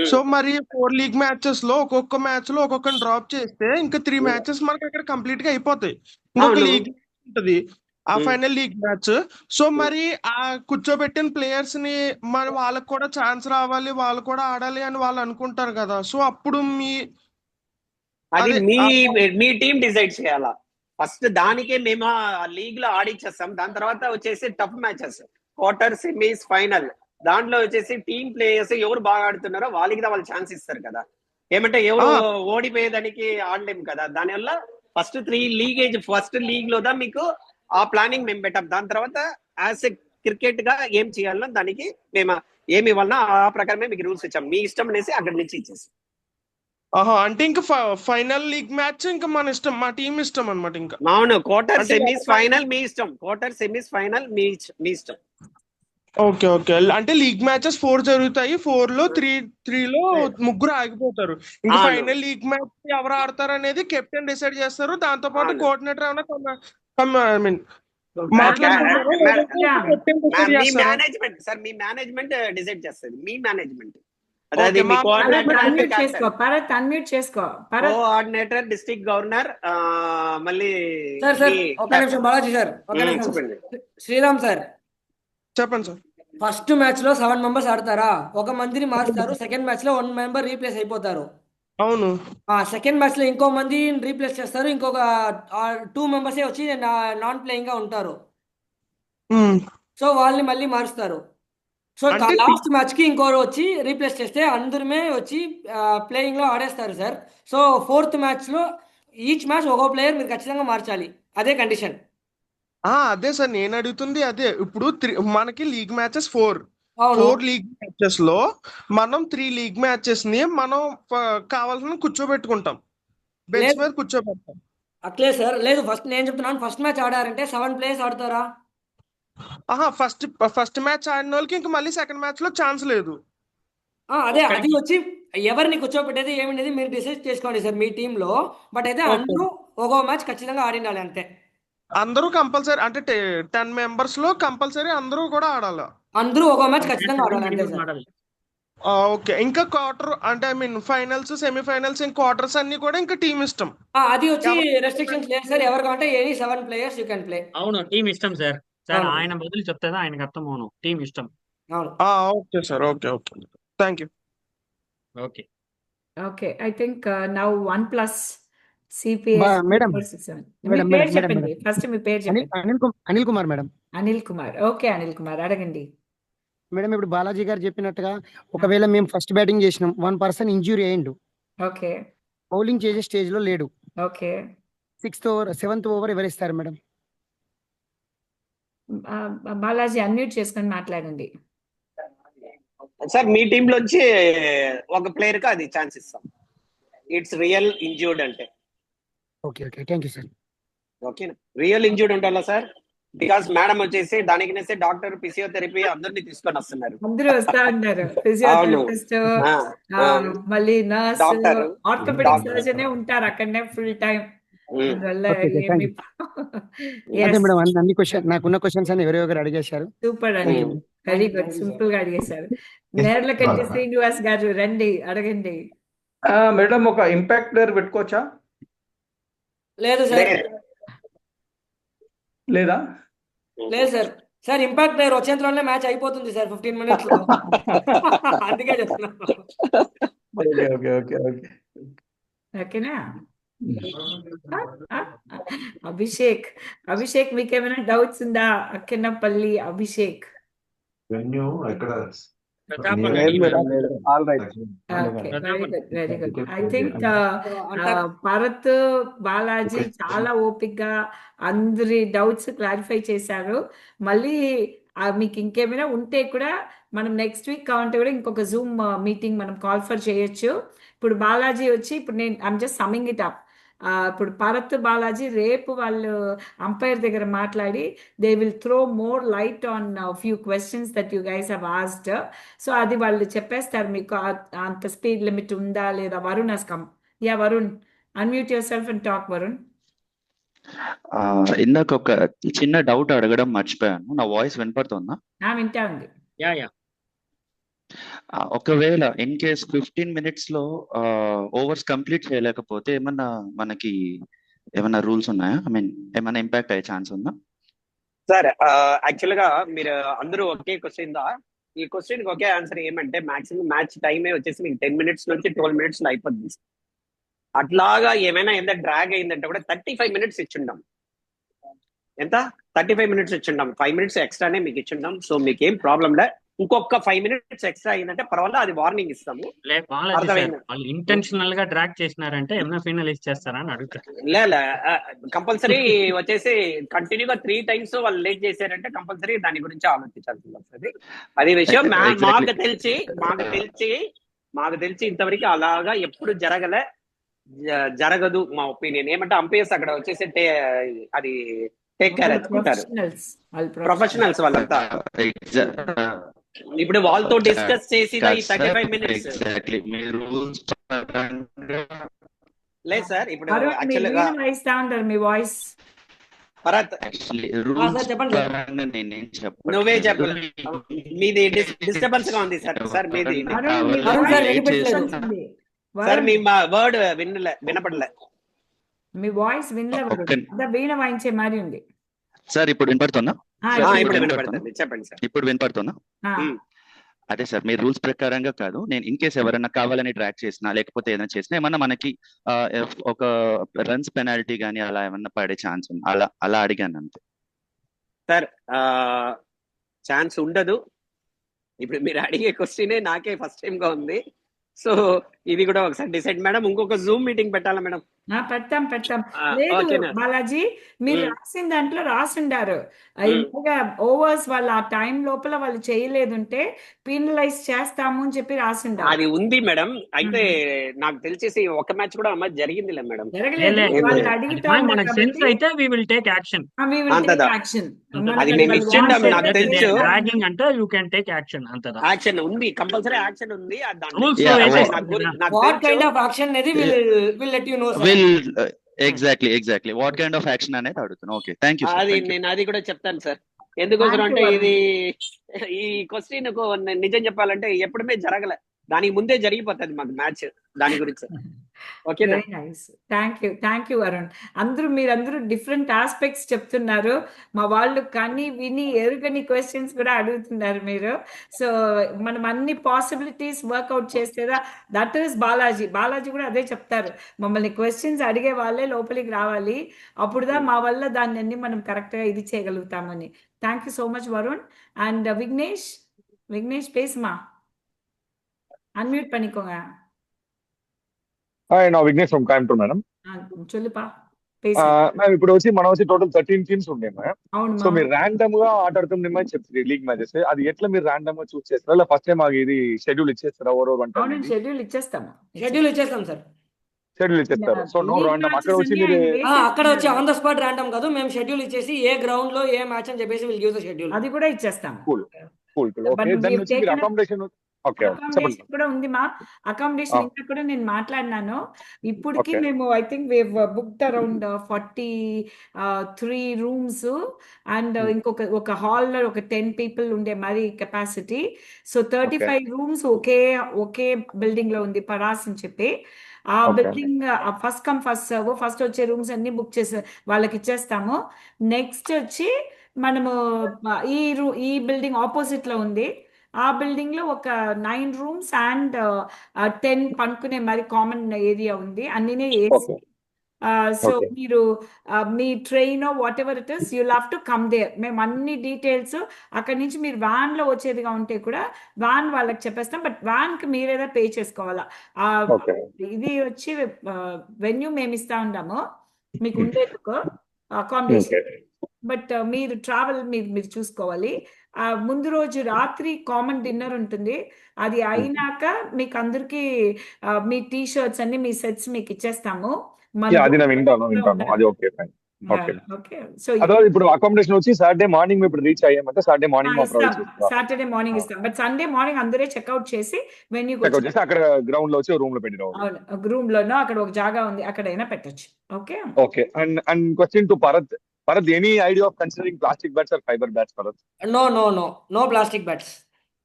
సో మరి 4 లీగ్ మ్యాచెస్ లో ఒక్కొక్క మ్యాచ్ లో ఒక్కొక్కరిని డ్రాప్ చేస్తే ఇంకా 3 మ్యాచెస్ మనకి అక్కడ కంప్లీట్ గా అయిపోతాయి. ఇంకొక లీగ్ ఉంటది, ఆ ఫైనల్ లీగ్ మ్యాచ్. సో మరి ఆ కూర్చోబెట్టిన ప్లేయర్స్ ని మరి వాళ్ళకి కూడా ఛాన్స్ రావాలి, వాళ్ళు కూడా ఆడాలి అని వాళ్ళు అనుకుంటారు కదా. సో అప్పుడు మీ టీం డిసైడ్ చేయాలా ఫస్ట్. దానికే మేము లీగ్ లో ఆడిచ్చేస్తాం. దాని తర్వాత వచ్చేసి tough matches, quarter, semis, final. దాంట్లో వచ్చేసి టీం ప్లేయర్స్ ఎవరు బాగా ఆడుతున్నారో వాళ్ళకి వాళ్ళు ఛాన్స్ ఇస్తారు కదా. ఏమంటే ఎవరు ఓడిపోయేదానికి ఆడలేము కదా. దానివల్ల ఫస్ట్ 3 ఫస్ట్ లీగ్ లో మీకు ఆ ప్లానింగ్ మేము పెట్టాం. దాని తర్వాత యాజ్ ఎ క్రికెట్ గా ఏం చేయాలో దానికి మేము ఏమి ఇవ్వాలన్నా ఆ ప్రకారమే మీకు రూల్స్ ఇచ్చాం. మీ ఇష్టం అనేసి అక్కడి నుంచి ఇచ్చేసి. అంటే ఇంకా ఫైనల్ లీగ్ మ్యాచ్ ఇంకా మన ఇష్టం, మా టీం ఇష్టం అనమాట. ఇంకా అవును, క్వార్టర్, సెమీస్, ఫైనల్ మీ ఇష్టం. క్వార్టర్, సెమీస్, ఫైనల్ మీ ఇష్టం. ఓకే. అంటే లీగ్ మ్యాచెస్ 4 జరుగుతాయి. 4 లో 3 లో 3 ఆగిపోతారు. ఇంకా ఫైనల్ లీగ్ మ్యాచ్ ఎవరు ఆడతారు అనేది కెప్టెన్ డిసైడ్ చేస్తారు. దాంతో పాటు కోఆర్డినేటర్ ఏమైనా మీ మేనేజ్మెంట్ డిసైడ్ చేస్తుంది. మీ మేనేజ్మెంట్ కోఆర్డినేటర్, డిస్ట్రిక్ట్ గవర్నర్, మళ్ళీ బాలాజీ సార్. శ్రీరామ్ సార్ చెప్పండి సార్. ఫస్ట్ మ్యాచ్ లో 7 మెంబర్స్ ఆడతారా, ఒక మందిని మారుస్తారు. సెకండ్ మ్యాచ్ లో 1 మెంబర్ రీప్లేస్ అయిపోతారు. అవును. సెకండ్ మ్యాచ్ లో ఇంకో మంది రీప్లేస్ చేస్తారు. ఇంకొక 2 మెంబర్స్ వచ్చి నాన్ ప్లేయింగ్ గా ఉంటారు. సో వాళ్ళని మళ్ళీ మారుస్తారు. సో అంటే లాస్ట్ మ్యాచ్ కి ఇంకోరు వచ్చి రీప్లేస్ చేస్తే అందరమే వచ్చి ప్లేయింగ్ లో ఆడేస్తారు సార్. సో 4th మ్యాచ్ లో ఈచ్ మ్యాచ్ ఒక్కో ప్లేయర్ మీరు ఖచ్చితంగా మార్చాలి, అదే కండిషన్. అదే సార్ నేను అడుగుతుంది అదే. ఇప్పుడు మనకి లీగ్ మ్యాచెస్ 4 అవును. లీగ్ మ్యాచెస్ లో మనం 3 లీగ్ మ్యాచెస్ ని మనం కావాల్సిన కూర్చోబెట్టుకుంటాం, బెంచ్ లేదు మీద కూర్చోబెడతాం. అట్లే సార్, లేదు ఫస్ట్ నేను చెప్తున్నాను, ఫస్ట్ మ్యాచ్ ఆడారంటే 7 ప్లేయర్స్ ఆడతారా? ఫస్ట్ మ్యాచ్ ఆడిన వాళ్ళకి ఇంకా మళ్ళీ సెకండ్ మ్యాచ్ లో ఛాన్స్ లేదు. అదే అది వచ్చి ఎవరిని కూర్చోబెట్టేది ఏమినేది మీరు డిసైడ్ చేసుకోండి సార్ మీ టీంలో. బట్ అయితే అందరూ ఒక్కో మ్యాచ్ ఖచ్చితంగా ఆడిండాలి అంతే. అందరూ కంపల్సరీ అంటే 10 మెంబర్స్ లో కంపల్సరీ అందరూ కూడా ఆడాలి. అందరూ ఒక్కో మ్యాచ్ ఖచ్చితంగా ఆడాలి అంతే సార్. ఓకే. ఇంకా క్వార్టర్ అంటే ఐ మీన్ ఫైనల్స్, సెమీఫైనల్స్, ఇంకా క్వార్టర్స్ అన్ని కూడా ఇంకా టీం ఇష్టం. అది వచ్చి రెస్ట్రిక్షన్స్ లేదు సార్, ఎవరు కావాలంటే any 7 players you can play. అవును, టీం ఇష్టం సార్. సార్ ఆయన బదులు చెప్తే ఆయనకు అర్థం అవును, టీం ఇష్టం. అవును. Okay sir, okay thank you. Okay okay, I think now 1+ CPS madam 467. Me madam పేరు మేడం మేడం చెప్పండి, మేడం ఫస్ట్ మీ పేరు చెప్పండి. అనిల్ కుమార్ మేడం. అనిల్ కుమార్. ఓకే అనిల్ కుమార్, అడగండి. మేడం ఇప్పుడు బాలాజీ గారు చెప్పినట్టుగా ఒకవేళ మేము ఫస్ట్ బ్యాటింగ్ చేసినాం, 1 పర్సన్ ఇంజూరీ అయ్యిండు, ఓకే బౌలింగ్ చేసే స్టేజ్ లో లేడు, okay 6th over 7th over ఎవరిస్తారు మేడం? బాలాజీ అన్మ్యూట్ చేసుకొని మాట్లాడండి. సార్ మీ టీమ్ లోంచి ఒక ప్లేయర్ కి అది ఛాన్స్ ఇస్తాం, ఇట్స్ రియల్ ఇంజ్యూర్డ్ అంటే. Okay thank you sir. ఓకేనా, రియల్ ఇంజ్యూర్డ్ ఉండాలా సార్? బికాస్ మేడం వచ్చేసి దానికి డాక్టర్, ఫిజియోథెరపీ అందరినీ తీసుకొని వస్తున్నారు. అందరూ వస్తా ఉంటారు, ఫిజియోథెరపిస్ట్, మళ్ళీ నర్స్, డాక్టర్, ఆర్థోపెడిక్ సర్జన్ ఉంటారు అక్కడనే ఫుల్ టైం. అందువల్ల అదే మేడం అన్ని క్వశ్చన్ నాకున్న క్వశ్చన్స్ అని ఎవరెవరు అడిగేశారు. సూపర్ అండి, వెరీ గుడ్, సింపుల్ గా అడిగేశారు. నేర్లకంటి శ్రీనివాస్ గారు రండి, అడగండి. మేడం ఒక ఇంపాక్ట్ ప్లేయర్ పెట్టుకోవచ్చా? లేదు సార్. లేదా? లేదు సార్. సార్ ఇంపాక్ట్ ప్లేయర్ వచ్చేంతలోనే మ్యాచ్ అయిపోతుంది సార్ 15 minutes లో. అందుకే చెప్తున్నాను. ఓకేనా? అభిషేక్ మీకేమైనా డౌట్స్ ఉందా? Akkennapalli Abhishek. Very good. I think Bharat, Balaji చాలా ఓపిక్ గా అందరి డౌట్స్ క్లారిఫై చేశారు. మళ్ళీ మీకు ఇంకేమైనా ఉంటే కూడా మనం నెక్స్ట్ వీక్ కావాలంటే కూడా ఇంకొక జూమ్ మీటింగ్ మనం కాల్ఫర్ చేయొచ్చు. ఇప్పుడు బాలాజీ వచ్చి ఇప్పుడు నేను I'm just summing it up. ఇప్పుడు భరత్, బాలాజీ రేపు వాళ్ళు అంపైర్ దగ్గర మాట్లాడి they will throw more light on few questions that you guys have asked. So అది వాళ్ళు చెప్పేస్తారు మీకు అంత స్పీడ్ లిమిట్ ఉందా లేదా. Varun has come. Yeah Varun, unmute your self and talk Varun. ఇందాక ఒక చిన్న డౌట్ అడగడం మర్చిపోయాను, నా వాయిస్ వినపడుతుందా? వింటా ఉంది. యా ఒకవేళ ఇన్ కేస్ 15 minutes లో ఓవర్స్ కంప్లీట్ చేయలేకపోతే ఏమన్నా మనకి ఏమన్నా రూల్స్ ఉన్నాయా? ఐ మీన్ ఏమన్నా ఇంపాక్ట్ అయ్యే ఛాన్స్ ఉందా? సార్ యాక్చువల్ గా మీరు అందరూ ఒకే క్వశ్చన్ దా, ఈ క్వశ్చన్ ఒకే ఆన్సర్ ఏమంటే మాక్సిమం మ్యాచ్ టైమే వచ్చేసి మీకు 10 minutes నుంచి 12 minutes లో అయిపోద్ది. అట్లాగా ఏమైనా ఎంత డ్రాగ్ అయిందంటే కూడా 35 minutes ఇచ్చిండాం. ఎంత 35 minutes ఇచ్చిండాం, 5 minutes ఎక్స్ట్రానే మీకు ఇచ్చిండాం. సో మీకు ఏం ప్రాబ్లం లే. ఇంకొక 5 minutes ఎక్స్ట్రా అయిందంటే పర్వాలేదు, అది వార్నింగ్ ఇస్తాము. వాళ్ళు ఇంటెన్షనల్ గా డ్రాగ్ చేసినారంటే ఏమైనా ఫైనలైజ్ చేస్తారా అని అడుగుతారు. లే కంపల్సరీ వచ్చేసి కంటిన్యూగా 3 times వాళ్ళు లేట్ చేశారంటే కంపల్సరీ దాని గురించి ఆలోచించాల్సి వస్తుంది. అది విషయం. మాకు తెలిసి ఇంతవరకు అలాగా ఎప్పుడు జరగదు మా ఒపీనియన్. ఏమంటే అంపైర్స్ అక్కడ వచ్చేసి అది టేక్ కేర్ ఎత్తుకుంటారు, ప్రొఫెషనల్స్ వాళ్ళంతా. ఇప్పుడు వాళ్ళతో డిస్కస్ చేసి 35 minutes లేదు సార్. ఇప్పుడు మీ వాయిస్ నువ్వే చెప్పాలి. మీది డిస్టర్బెన్స్ గా ఉంది సార్. సార్ మీది సార్ మీ వర్డ్ వినపడలే. మీ వాయిస్ వీణ వాయించే మరి ఉంది సార్. ఇప్పుడు వినపడుతుందా? ఇప్పుడు వినపడుతుంది, చెప్పండి సార్. ఇప్పుడు వినపడుతుందా? అదే సార్, మీరు రూల్స్ ప్రకారంగా కాదు, నేను ఇన్ కేస్ ఎవరైనా కావాలని డ్రాక్ చేసినా లేకపోతే ఏదైనా చేసినా ఏమన్నా మనకి ఒక రన్స్ పెనాల్టీ కానీ అలా ఏమన్నా పడే ఛాన్స్ ఉంది, అలా అడిగాను అంతే సార్. ఛాన్స్ ఉండదు. ఇప్పుడు మీరు అడిగే క్వశ్చనే నాకే ఫస్ట్ టైం గా ఉంది. సో ఇది కూడా ఒకసారి డిసైడ్ మేడం. ఇంకొక జూమ్ మీటింగ్ పెట్టాలా మేడం? పెడతాం. లేదు ఓకేనా? బాలాజీ, మీరు రాసిన దాంట్లో రాసిండారు ఇలాగా ఓవర్స్ వాళ్ళు ఆ టైం లోపల వాళ్ళు చేయలేదుంటే పీనలైజ్ చేస్తాము అని చెప్పి రాసిండారు. అది ఉంది మేడం. అయితే నాకు తెలిసేసి ఒక మ్యాచ్ కూడా అమ్మ జరిగిందిలే మేడం. జరగలేదు, వాళ్ళు అడుగుతా ఉన్నారు మనకి సెన్స్ కాబట్టి అయితే we will take action. అంతదా? యాక్షన్. అది మేము ఇచ్చిండాం, నాకు తెలుసు. ర్యాగింగ్ అంటే యూ కెన్ టేక్ యాక్షన్ అంతదా? యాక్షన్ ఉంది, కంపల్సరీ యాక్షన్ ఉంది. Rules దాంట్లో లో వేసేసి నాకు వాట్ తెలుసు. కైండ్ ఆఫ్ యాక్షన్ అనేది will let you know sir. Exactly what kind of action అనేది అడుగుతున్నా. Okay, thank you. అది నేను అది కూడా చెప్తాను సార్. ఎందుకోసం అంటే ఇది ఈ క్వశ్చన్ నిజం చెప్పాలంటే ఎప్పుడుమే జరగలే, దానికి ముందే జరిగిపోతుంది మాకు మ్యాచ్ దాని గురించి. ఓకేనా? Very nice. Thank you Arun. మీరందరూ డిఫరెంట్ ఆస్పెక్ట్స్ చెప్తున్నారు. మా వాళ్ళు కని విని ఎరుగని క్వశ్చన్స్ కూడా అడుగుతున్నారు మీరు. సో మనం అన్ని పాసిబిలిటీస్ వర్కౌట్ చేస్తేదా దట్ ఈస్ బాలాజీ కూడా అదే చెప్తారు. మమ్మల్ని క్వశ్చన్స్ అడిగే వాళ్ళే లోపలికి రావాలి, అప్పుడుదా మా వల్ల దాన్ని అన్ని మనం కరెక్ట్గా ఇది చేయగలుగుతామని. Thank you so much Varun. And Vignesh பேசுமா, அன்மியூட் பண்ணிக்கோங்க. நான் விக்னேஷ் ఫ్రమ్ కోయంబత్తూర్ మేడం. சொல்லுப்பா. మ్యామ్ ఇప్పుడు వచ్చి మనం వచ్చి టోటల్ 13 టీమ్స్ ఉన్నాయి మ్యామ్. అవును సో మీరు ర్యాండమ్ గా ఆట ఆడుతున్నామని చెప్తారు లీగ్ మ్యాచెస్. అది ఎట్లా మీరు ర్యాండమ్ గా చూస్ చేస్తారా, లేదా ఫస్ట్ టైం ఇది షెడ్యూల్ ఇచ్చేస్తారా? ఓవర్ వన్ అవును, షెడ్యూల్ ఇచ్చేస్తాం సార్. షెడ్యూల్ ఇచ్చేస్తారు. సో నో ర్యాండమ్ అక్కడ వచ్చి మీరు అక్కడ వచ్చి ఆన్ ద స్పాట్ ర్యాండమ్ కాదు, మేము షెడ్యూల్ ఇచ్చేసి ఏ గ్రౌండ్ లో ఏ మ్యాచ్ అని చెప్పేసి విల్ గివ్ ద షెడ్యూల్. అది కూడా ఇచ్చేస్తాం. కూల్. ఓకే, దాని నుంచి మీరు అకామిడేషన్ చెప్పండి. కూడా ఉంది మా అకామిడేషన్. ఇంకా కూడా నేను మాట్లాడినాను. ఇప్పటికి మేము I think we booked around 43 rooms and ఒక హాల్ లో ఒక 10 people ఉండే మరి కెపాసిటీ. సో 35 రూమ్స్ ఒకే బిల్డింగ్ లో ఉంది, పరాస్ అని చెప్పి. ఆ building first come first serve. First వచ్చే రూమ్స్ అన్ని బుక్ చేసి వాళ్ళకి ఇచ్చేస్తాము. నెక్స్ట్ వచ్చి మనము ఈ బిల్డింగ్ ఆపోజిట్ లో ఉంది. ఆ బిల్డింగ్ లో ఒక 9 రూమ్స్ అండ్ 10 పనుకునే మరి కామన్ ఏరియా ఉంది. అన్నినే ఏసీ. సో మీరు మీ train whatever it is, you'll have to come there. మేము అన్ని డీటెయిల్స్ అక్కడి నుంచి మీరు వ్యాన్ లో వచ్చేదిగా ఉంటే కూడా వ్యాన్ వాళ్ళకి చెప్పేస్తాం. బట్ వ్యాన్ కి మీరేదా పే చేసుకోవాలా. ఇది వచ్చి వెన్యూ మేము ఇస్తా ఉంటాము మీకు ఉండేందుకు అకామిడేషన్. బట్ మీరు ట్రావెల్ మీరు చూసుకోవాలి. ముందు రోజు రాత్రి కామన్ డిన్నర్ ఉంటుంది. అది అయినాక మీకు అందరికి మీ టీ షర్ట్స్ అన్ని మీ సెట్స్ మీకు ఇచ్చేస్తాము. అది నేను వింటాను. అది ఓకే ఫైన్. ఓకే. సో ఇప్పుడు అకామిడేషన్ వచ్చి సాటర్డే మార్నింగ్ ఇప్పుడు రీచ్ అయ్యామంటే సాటర్డే మార్నింగ్ సాటర్డే మార్నింగ్ ఇస్తాం. బట్ సండే మార్నింగ్ అందరే చెక్అవుట్ చేసి వెన్యూ అక్కడ గ్రౌండ్ లో వచ్చి రూమ్ లో పెట్టి రూమ్ లోనో అక్కడ ఒక జాగా ఉంది, అక్కడైనా పెట్టొచ్చు. Okay. And question to Bharat, any idea of considering plastic bats or fiber bats, Bharat? No plastic bats.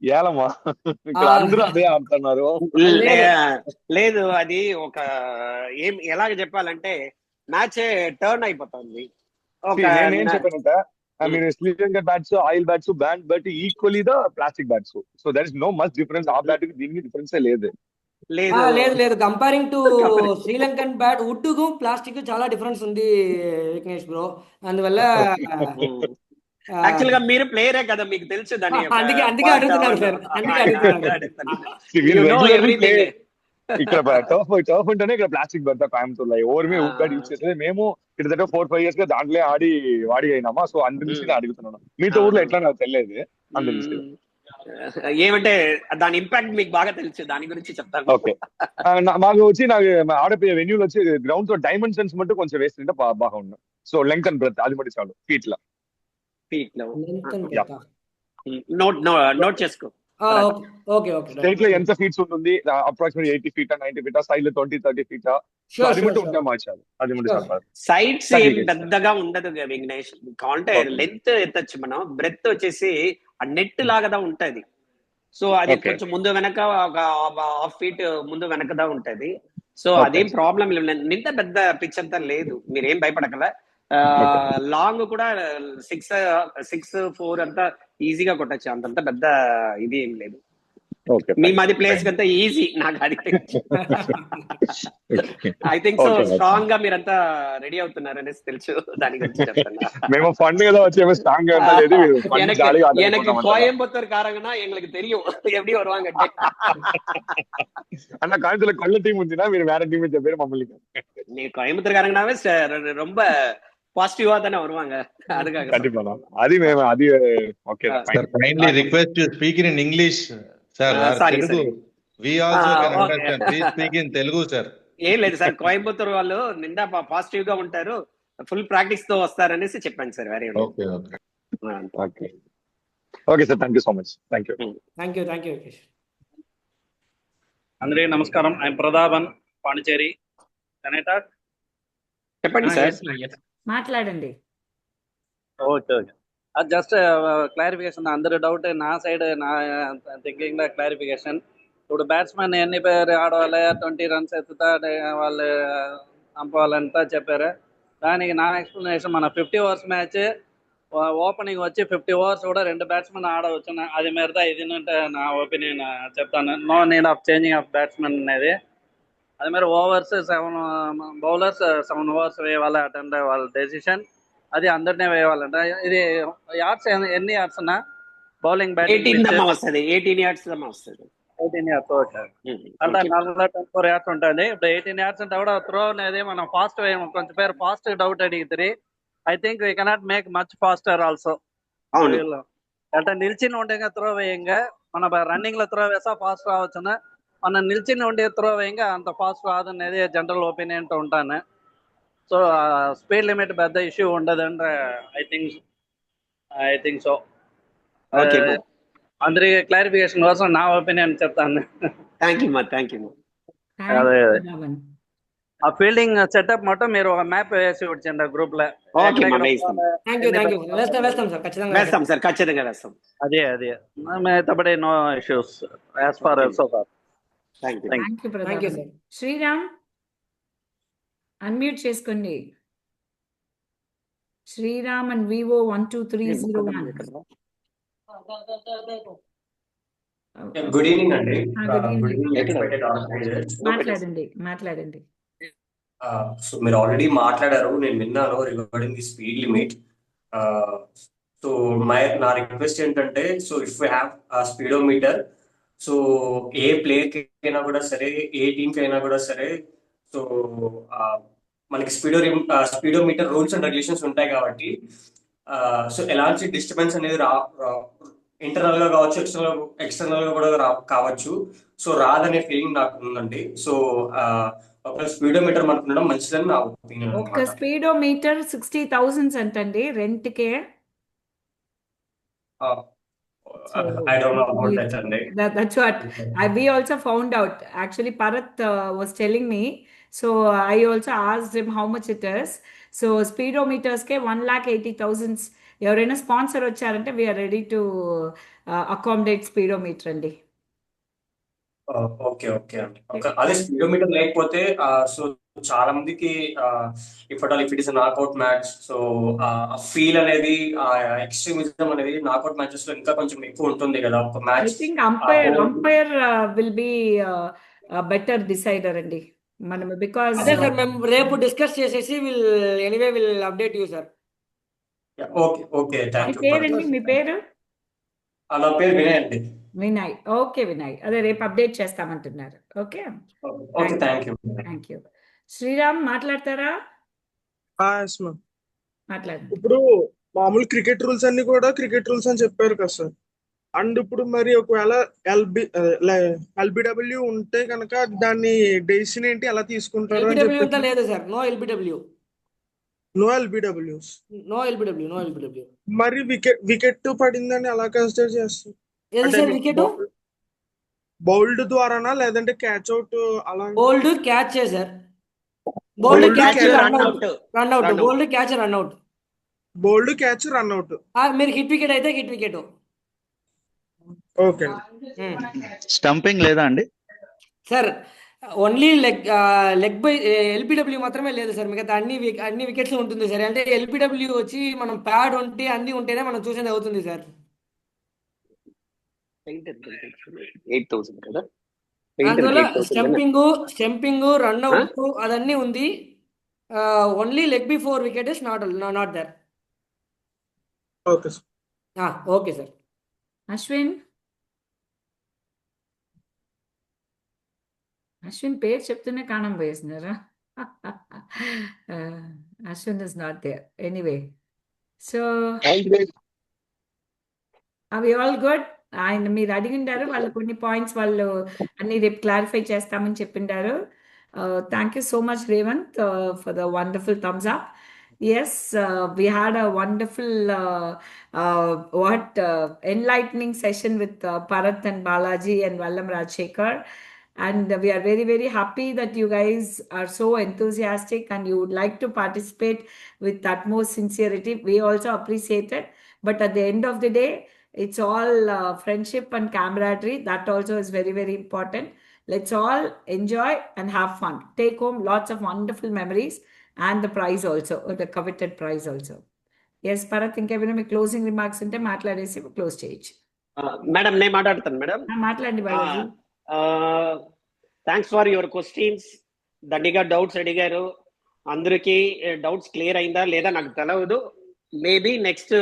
ఏలమ్మా ఇక్కడ అందరూ అదే అంటున్నారు. లేదు, అది ఒక ఎలాగ చెప్పాలంటే మ్యాచ్ టర్న్ అయిపోతుంది. నేనేం చెప్పానంటే మీరు Sri Lanka bats, oil bats, band bat equally the plastic bats. So there is no much difference. ఆ బ్యాట్ కి దీనికి డిఫరెన్స్ లేదు. లేదు comparing to Sri Lankan bat wood కు ప్లాస్టిక్ చాలా డిఫరెన్స్ ఉంది విఘ్నేష్ బ్రో. అందువల్ల యాక్చువల్ గా మీరు ప్లేయరే కదా, మీకు తెలుసు దాన్ని. అందుకే అడుగుతున్నారు సార్. ఇక్కడ టర్ఫ్ ఉంటేనే ఇక్కడ ప్లాస్టిక్ పెడతా కోయంబత్తూర్ లో. ఎవరు బ్యాట్ యూజ్ చేసేది మేము ఇక్కడ 4-5 years గా దాంట్లో వాడి అయినామా. సో అందుకు అడుగుతున్నాను. మీతో ఊర్లో ఎట్లా నాకు తెలియదు, అందుకు ఏమంటే దాని ఇంపాక్ట్ మీకు బాగా తెలుసు, దాని గురించి చెప్తాను. ఓకే. మాకు వచ్చి ఆడపిల్ల వెన్యూలు వచ్చి గ్రౌండ్ తో డైమెన్షన్స్ మట్టు కొంచెం వేస్తుంటే బాగుండు. సో లెంగ్త్ అండ్ బ్రెడ్త్ అది మట్టి చాలు. ఫీట్ లో నోట్ చేసుకో. స్టేట్ లో ఎంత ఫీట్స్ ఉంటుంది? అప్రాక్సిమేట్ 80 feet 90 feet, సైడ్ లో 20-30 feet. అది మట్టి ఉంటే మార్చాలి. అది మట్టి చాలు. సైడ్స్ ఏం పెద్దగా ఉండదు విఘ్నేష్. అంటే లెంత్ ఎత్తచ్చు మనం, బ్రెత్ వచ్చేసి ఆ నెట్ లాగా ఉంటది. సో అది కొంచెం ముందు వెనక ఒక 1/2 feet ముందు వెనకదా ఉంటది. సో అదేం ప్రాబ్లం లేదు. నింత పెద్ద పిచ్ అంతా లేదు, మీరేం భయపడకల. లాంగ్ కూడా 6-4 అంతా ఈజీగా కొట్టచ్చు. అంతంత పెద్ద ఇది ఏం లేదు. ఓకే మీ ఫైన్ మాది ప్లేస్ ఫైన్ కంతా ఈజీ నాకు అది I think so okay strong గా మీరంతా రెడీ అవుతున్నారు అనేసి తెలుసు, దాని గురించి చెప్తున్నా. మేము ఫండ్ కదా వచ్చి స్ట్రాంగ్ అంతా లేదు ఫండ్ எனக்கு జాలీగా எனக்கு ఆటలుకున్నాం అంతా கோயம்புத்தூர்காரங்கன்னா எங்களுக்கு தெரியும் எப்படி வருவாங்கட்டு. అన్న కాంతిలో కొల్ల టీం ఉందినా మీరు వేరే టీం చెప్పారు మమ్మల్ని நீ கோயம்புத்தூர்காரங்கனாவே ரொம்ப பாசிட்டிவா தானே வருவாங்க, அதுக்காக கண்டிப்பா అది మేము అది okay fine Sir, kindly request you speak in English, sir, or sorry Telugu. Sorry We also can okay. understand. Please speak in Telugu, sir. ఏం లేదు సార్, కోయంబత్తూర్ వాళ్ళు నిండా పాజిటివ్ గా ఉంటారు, ఫుల్ ప్రాక్టీస్ తో వస్తారనేసి చెప్పాను సార్, వేరే ఏం లేదు. Okay, okay. Okay okay sir thank you so much thank you thank you Yogesh. అందరికీ నమస్కారం. ఐఎమ్ ప్రతాపన్, పాండిచేరి. కనేటాక్ చెప్పండి సార్. మాట్లాడండి. Okay okay. అది జస్ట్ క్లారిఫికేషన్, అందరి డౌట్ నా సైడ్, నా థింకింగ్ క్లారిఫికేషన్. ఇప్పుడు బ్యాట్స్మెన్ ఎన్ని పేరు ఆడవాలి, 20 రన్స్ ఎత్తుతా వాళ్ళు చంపాలంతా చెప్పారు. దానికి నా ఎక్స్ప్లెనేషన్, మన 50 ఓవర్స్ మ్యాచ్ ఓపెనింగ్ వచ్చి 50 ఓవర్స్ కూడా 2 బ్యాట్స్మెన్ ఆడవచ్చు. అది మీరుదా ఇది నా ఒపీనియన్ చెప్తాను. No need of changing of batsmen అనేది. అదే మరి ఓవర్స్ 7 బౌలర్స్ 7 ఓవర్స్ వేయాలి, అటెండ్ వాళ్ళ డెసిషన్. అది అందరినీ వేయాలంట. ఇది యార్డ్స్ ఎన్ని యార్డ్స్ అన్నా బౌలింగ్ 18 దమ్మా బ్యాటింగ్? వస్తుంది, 18 yards దమ్మా వస్తుంది. 18 యార్డ్స్. ఓకే. అంటే 24 యార్డ్స్ ఉంటుంది. ఇప్పుడు 18 యార్డ్స్ అంటే కూడా త్రో అనేది మనం ఫాస్ట్ వేయము. కొంచెం పేరు ఫాస్ట్ డౌట్ అడిగితే I think we cannot make much faster also. అవును. అంటే నిలిచిన ఉండే త్రో వేయంగా మన రన్నింగ్ లో త్రో వేసా ఫాస్ట్ రావచ్చున, మనం నిలిచిన ఉండే త్రో వేయంగా అంత ఫాస్ట్ రాదు అనేది జనరల్ ఒపీనియన్ ఉంటాను. సో స్పీడ్ లిమిట్ పెద్ద ఇష్యూ ఉండదండి. I think so. ఓకే. అందరికి క్లారిఫికేషన్ కోసం నా ఒపీనియన్ చెప్తాను. థ్యాంక్ యూ మా, థ్యాంక్ యూ. అదే ఆ ఫీల్డింగ్ సెటప్ మొత్తం మీరు ఒక మ్యాప్ వేసి వచ్చండి గ్రూప్ లో. ఓకే మా, వేస్తాం. థ్యాంక్ యూ వేస్తాం సార్, ఖచ్చితంగా వేస్తాం సార్, ఖచ్చితంగా వేస్తాం. అదే మిగతాబడి no issues as far so far. Thank you. Thank you sir. Sriram unmute చేసుకోండి. శ్రీరామ్ అండ్ వివో 12301. గుడ్ ఈవినింగ్ అండి. Good evening. మాట్లాడండి. సో మీరు ఆల్రెడీ మాట్లాడారు, నేను విన్నాను regarding the speed limit. So నా రిక్వెస్ట్ ఏంటంటే, so if you have speedometer, so ఏ ప్లేయర్కి అయినా కూడా సరే, ఏ టీంకి అయినా కూడా సరే, సో మనకి స్పీడోమీటర్ రూల్స్ అండ్ రెగ్యులేషన్స్ ఉంటాయి కాబట్టి, సో ఎలాంటి డిస్టర్బెన్స్ అనేది ఇంటర్నల్ గా కావచ్చు, ఎక్స్టర్నల్ గా కూడా కావచ్చు. సో రాదనే ఫీలింగ్ నాకు ఉందండి. సో ఒక స్పీడోమీటర్ మనకు ఉండడం మంచిదని నా ఒపీనియన్. ఒక స్పీడోమీటర్ 60,000 అంటండి రెంట్కే. I don't know about that అండి. That's what we also found out. Actually, Parath was telling me. So I also asked him how much it is. So speedometers ke 1,80,000. ఎవరైనా sponsor వచ్చారంటే we are ready to accommodate speedometer అండి. Okay okay అండి. అదే speedometer లేకపోతే so చాలా మందికి if it is knockout match, so feel అనేది, extremism అనేది నాకౌట్ మ్యాచెస్ లో ఇంకా కొంచెం ఎక్కువ ఉంటుంది కదా ఒక match. I think umpire will be better decider అండి మనం, బికాజ్ అదే సార్ మేము రేపు డిస్కస్ చేసేసి will update you sir. Okay okay thank you. పేరండి, మీ పేరు? నా పేరు వినయ్ అండి. వినయ్. ఓకే వినయ్, అదే రేపు అప్డేట్ చేస్తామంటున్నారు. Okay okay thank you. Sriram మాట్లాడతారా? మాట్లాడండి. ఇప్పుడు మామూలు క్రికెట్ రూల్స్ అన్ని కూడా క్రికెట్ రూల్స్ అని చెప్పారు కదా సార్. అండ్ ఇప్పుడు మరి ఒకవేళ ఎల్బిడబ్ల్యూ ఉంటే కనుక దాన్ని డెసిషన్ ఏంటి, ఎలా తీసుకుంటారు అని చెప్పి. లేదు sir, no LBW. No LBWs. No LBW. మరి వికెట్ పడిందని ఎలా కన్సిడర్ చేస్తారు? వికెట్ బౌల్డ్ ద్వారానా లేదంటే క్యాచ్ అవుట్? అలా bowled catch sir. Bowled catch run out. Bowled catch run out. Bowled catch run out. మీరు హిట్ వికెట్ అయితే హిట్ వికెట్. ఓకే. స్టంపింగ్ లేదా అండి sir? Only leg by LBW మాత్రమే లేదు సార్. మిగతా అన్ని వికెట్స్ ఉంటుంది సార్. అంటే ఎల్బిడబ్ల్యూ వచ్చి మనం ప్యాడ్ ఉంటే అన్ని ఉంటేనే మనం చూసేది అవుతుంది సార్. పెయింటర్ 8,000 కదా, పెయింటర్ అందువల్ల 8,000 స్టంపింగ్ రన్అట్ అదన్నీ ఉంది. Only leg before wicket is not there. Okay sir. Okay sir. Ashwin పేరు చెప్తూనే కాణం పోయేసినారా? Ashwin is not there anyway. So అవి ఆల్ గుడ్. ఆయన మీరు అడిగిండారు, వాళ్ళు కొన్ని పాయింట్స్ వాళ్ళు అన్ని రేపు క్లారిఫై చేస్తామని చెప్పిండారు. Thank you so much Revanth for the wonderful thumbs up. Yes, we had a wonderful enlightening session with Bharat and Balaji and Vallam Rajshekhar. And we are very, very happy that you guys are so enthusiastic and you would like to participate with utmost sincerity. We also appreciate it. But at the end of the day, it's all friendship and camaraderie. That also is very, very important. Let's all enjoy and have fun. Take home lots of wonderful memories and the prize also, or the coveted prize also. Yes, Bharat, ఇంకేమైనా మీ closing remarks ఉంటే మాట్లాడేసి close చేయొచ్చు. Madam నేను మాట్లాడతాను madam. మాట్లాడండి Balaji. Thanks for your questions. దండిగా doubts అడిగారు. అందరికీ డౌట్స్ క్లియర్ అయిందా లేదా నాకు తెలియదు. మేబీ నెక్స్ట్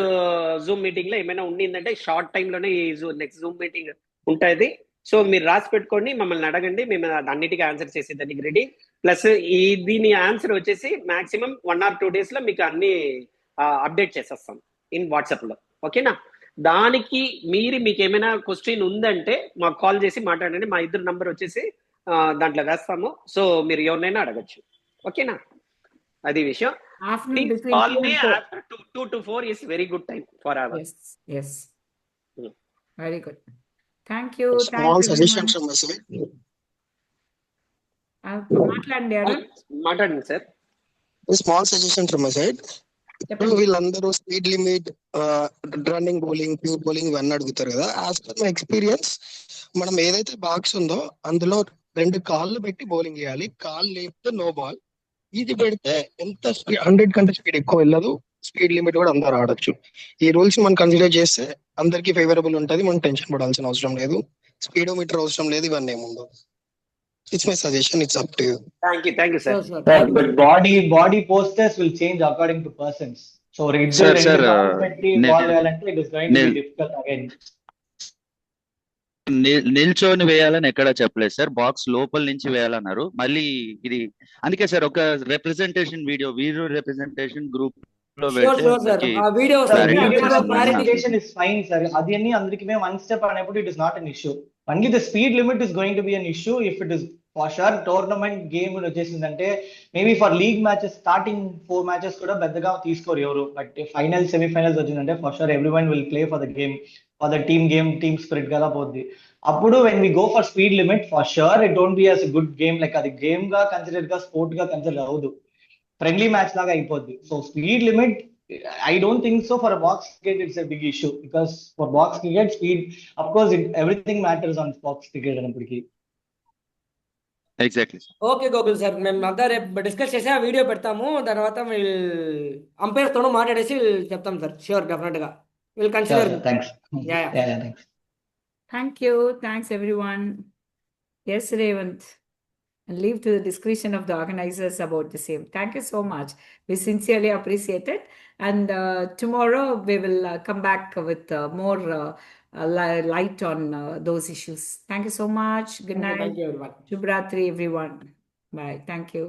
జూమ్ మీటింగ్ లో ఏమైనా ఉండిందంటే షార్ట్ టైంలోనే ఈ నెక్స్ట్ జూమ్ మీటింగ్ ఉంటుంది. సో మీరు రాసి పెట్టుకోండి, మమ్మల్ని అడగండి, మేము అన్నిటికీ ఆన్సర్ చేసేదానికి రెడీ. ప్లస్ దీని ఆన్సర్ వచ్చేసి మాక్సిమం 1 or 2 days లో మీకు అన్ని అప్డేట్ చేసేస్తాం ఇన్ వాట్సాప్ లో. ఓకేనా? దానికి మీకు ఏమైనా క్వశ్చన్ ఉందంటే మాకు కాల్ చేసి మాట్లాడండి. మా ఇద్దరు నంబర్ వచ్చేసి దాంట్లో వేస్తాము. సో మీరు ఎవరినైనా అడగచ్చు. ఓకేనా? అది విషయం. Call me after 2 to 4 is very good time for our. Yes. Very good. Thank you. Small suggestion from my side. మాట్లాడండి sir. Small suggestion from my side. ఇప్పుడు వీళ్ళందరూ speed limit, running bowling, pure bowling ఇవన్నీ అడుగుతారు కదా. As per my experience, మనం ఏదైతే box ఉందో అందులో 2 కాళ్ళు పెట్టి బౌలింగ్ చేయాలి. కాళ్ళు లేపితే నో బాల్. ఇది పెడితే ఎంత 100 కంటే స్పీడ్ ఎక్కువ వెళ్ళదు. స్పీడ్ లిమిట్ కూడా అందరు ఆడొచ్చు. ఈ రూల్స్ మనం కన్సిడర్ చేస్తే అందరికి ఫేవరబుల్ ఉంటుంది. మనం టెన్షన్ పడాల్సిన అవసరం లేదు. స్పీడోమీటర్ అవసరం లేదు. ఇవన్నీ ఏముండవు. It's my suggestion. It's up to you. Thank you, sir. But body postures will change according to persons. So, sir, it is going to be difficult again. నిల్చొని వేయాలని ఎక్కడ చెప్పలేదు సార్. బాక్స్ లోపల నుంచి వేయాలన్నారు. మళ్ళీ ఇది అందుకే సార్ ఒక వీడియో రిప్రజెంటేషన్ గ్రూప్ లో అది అన్ని అందరికి మేము 1 step అనేప్పుడు it is not an issue. Only the speed limit is going to be an issue if it is for sure tournament game వచ్చేసిందంటే. Maybe for league matches starting 4 matches కూడా పెద్దగా తీసుకోరు ఎవరు. బట్ ఫైనల్ సెమీఫైనల్స్ వచ్చిందంటే for sure everyone will play for the game, for the team spirit కదా పోద్ది. అప్పుడు when we go for speed limit for sure it don't be as a good game. Like అది game గా consider గా sport గా consider అవ్వదు, friendly match లాగా అయిపోద్ది. So speed limit I don't think so for a box cricket it's a big issue, because for box cricket speed, of course everything matters on box cricket anapudiki. Exactly. Okay Gokul sir, మేము అంతా రేపు discuss చేసి ఆ video పెడతాము. తర్వాత umpires తోను మాట్లాడేసి చెప్తాం సార్. ష్యూర్, డెఫినెట్ గా will consider. Thanks. Thanks. Thank you. Thanks everyone. Yes, Revant. And leave to the discretion of the organizers about the same. Thank you so much. We sincerely appreciate it. And tomorrow we will come back with more light on those issues. Thank you so much. Good night. Thank you everyone. Shubhratri everyone. Bye. Thank you.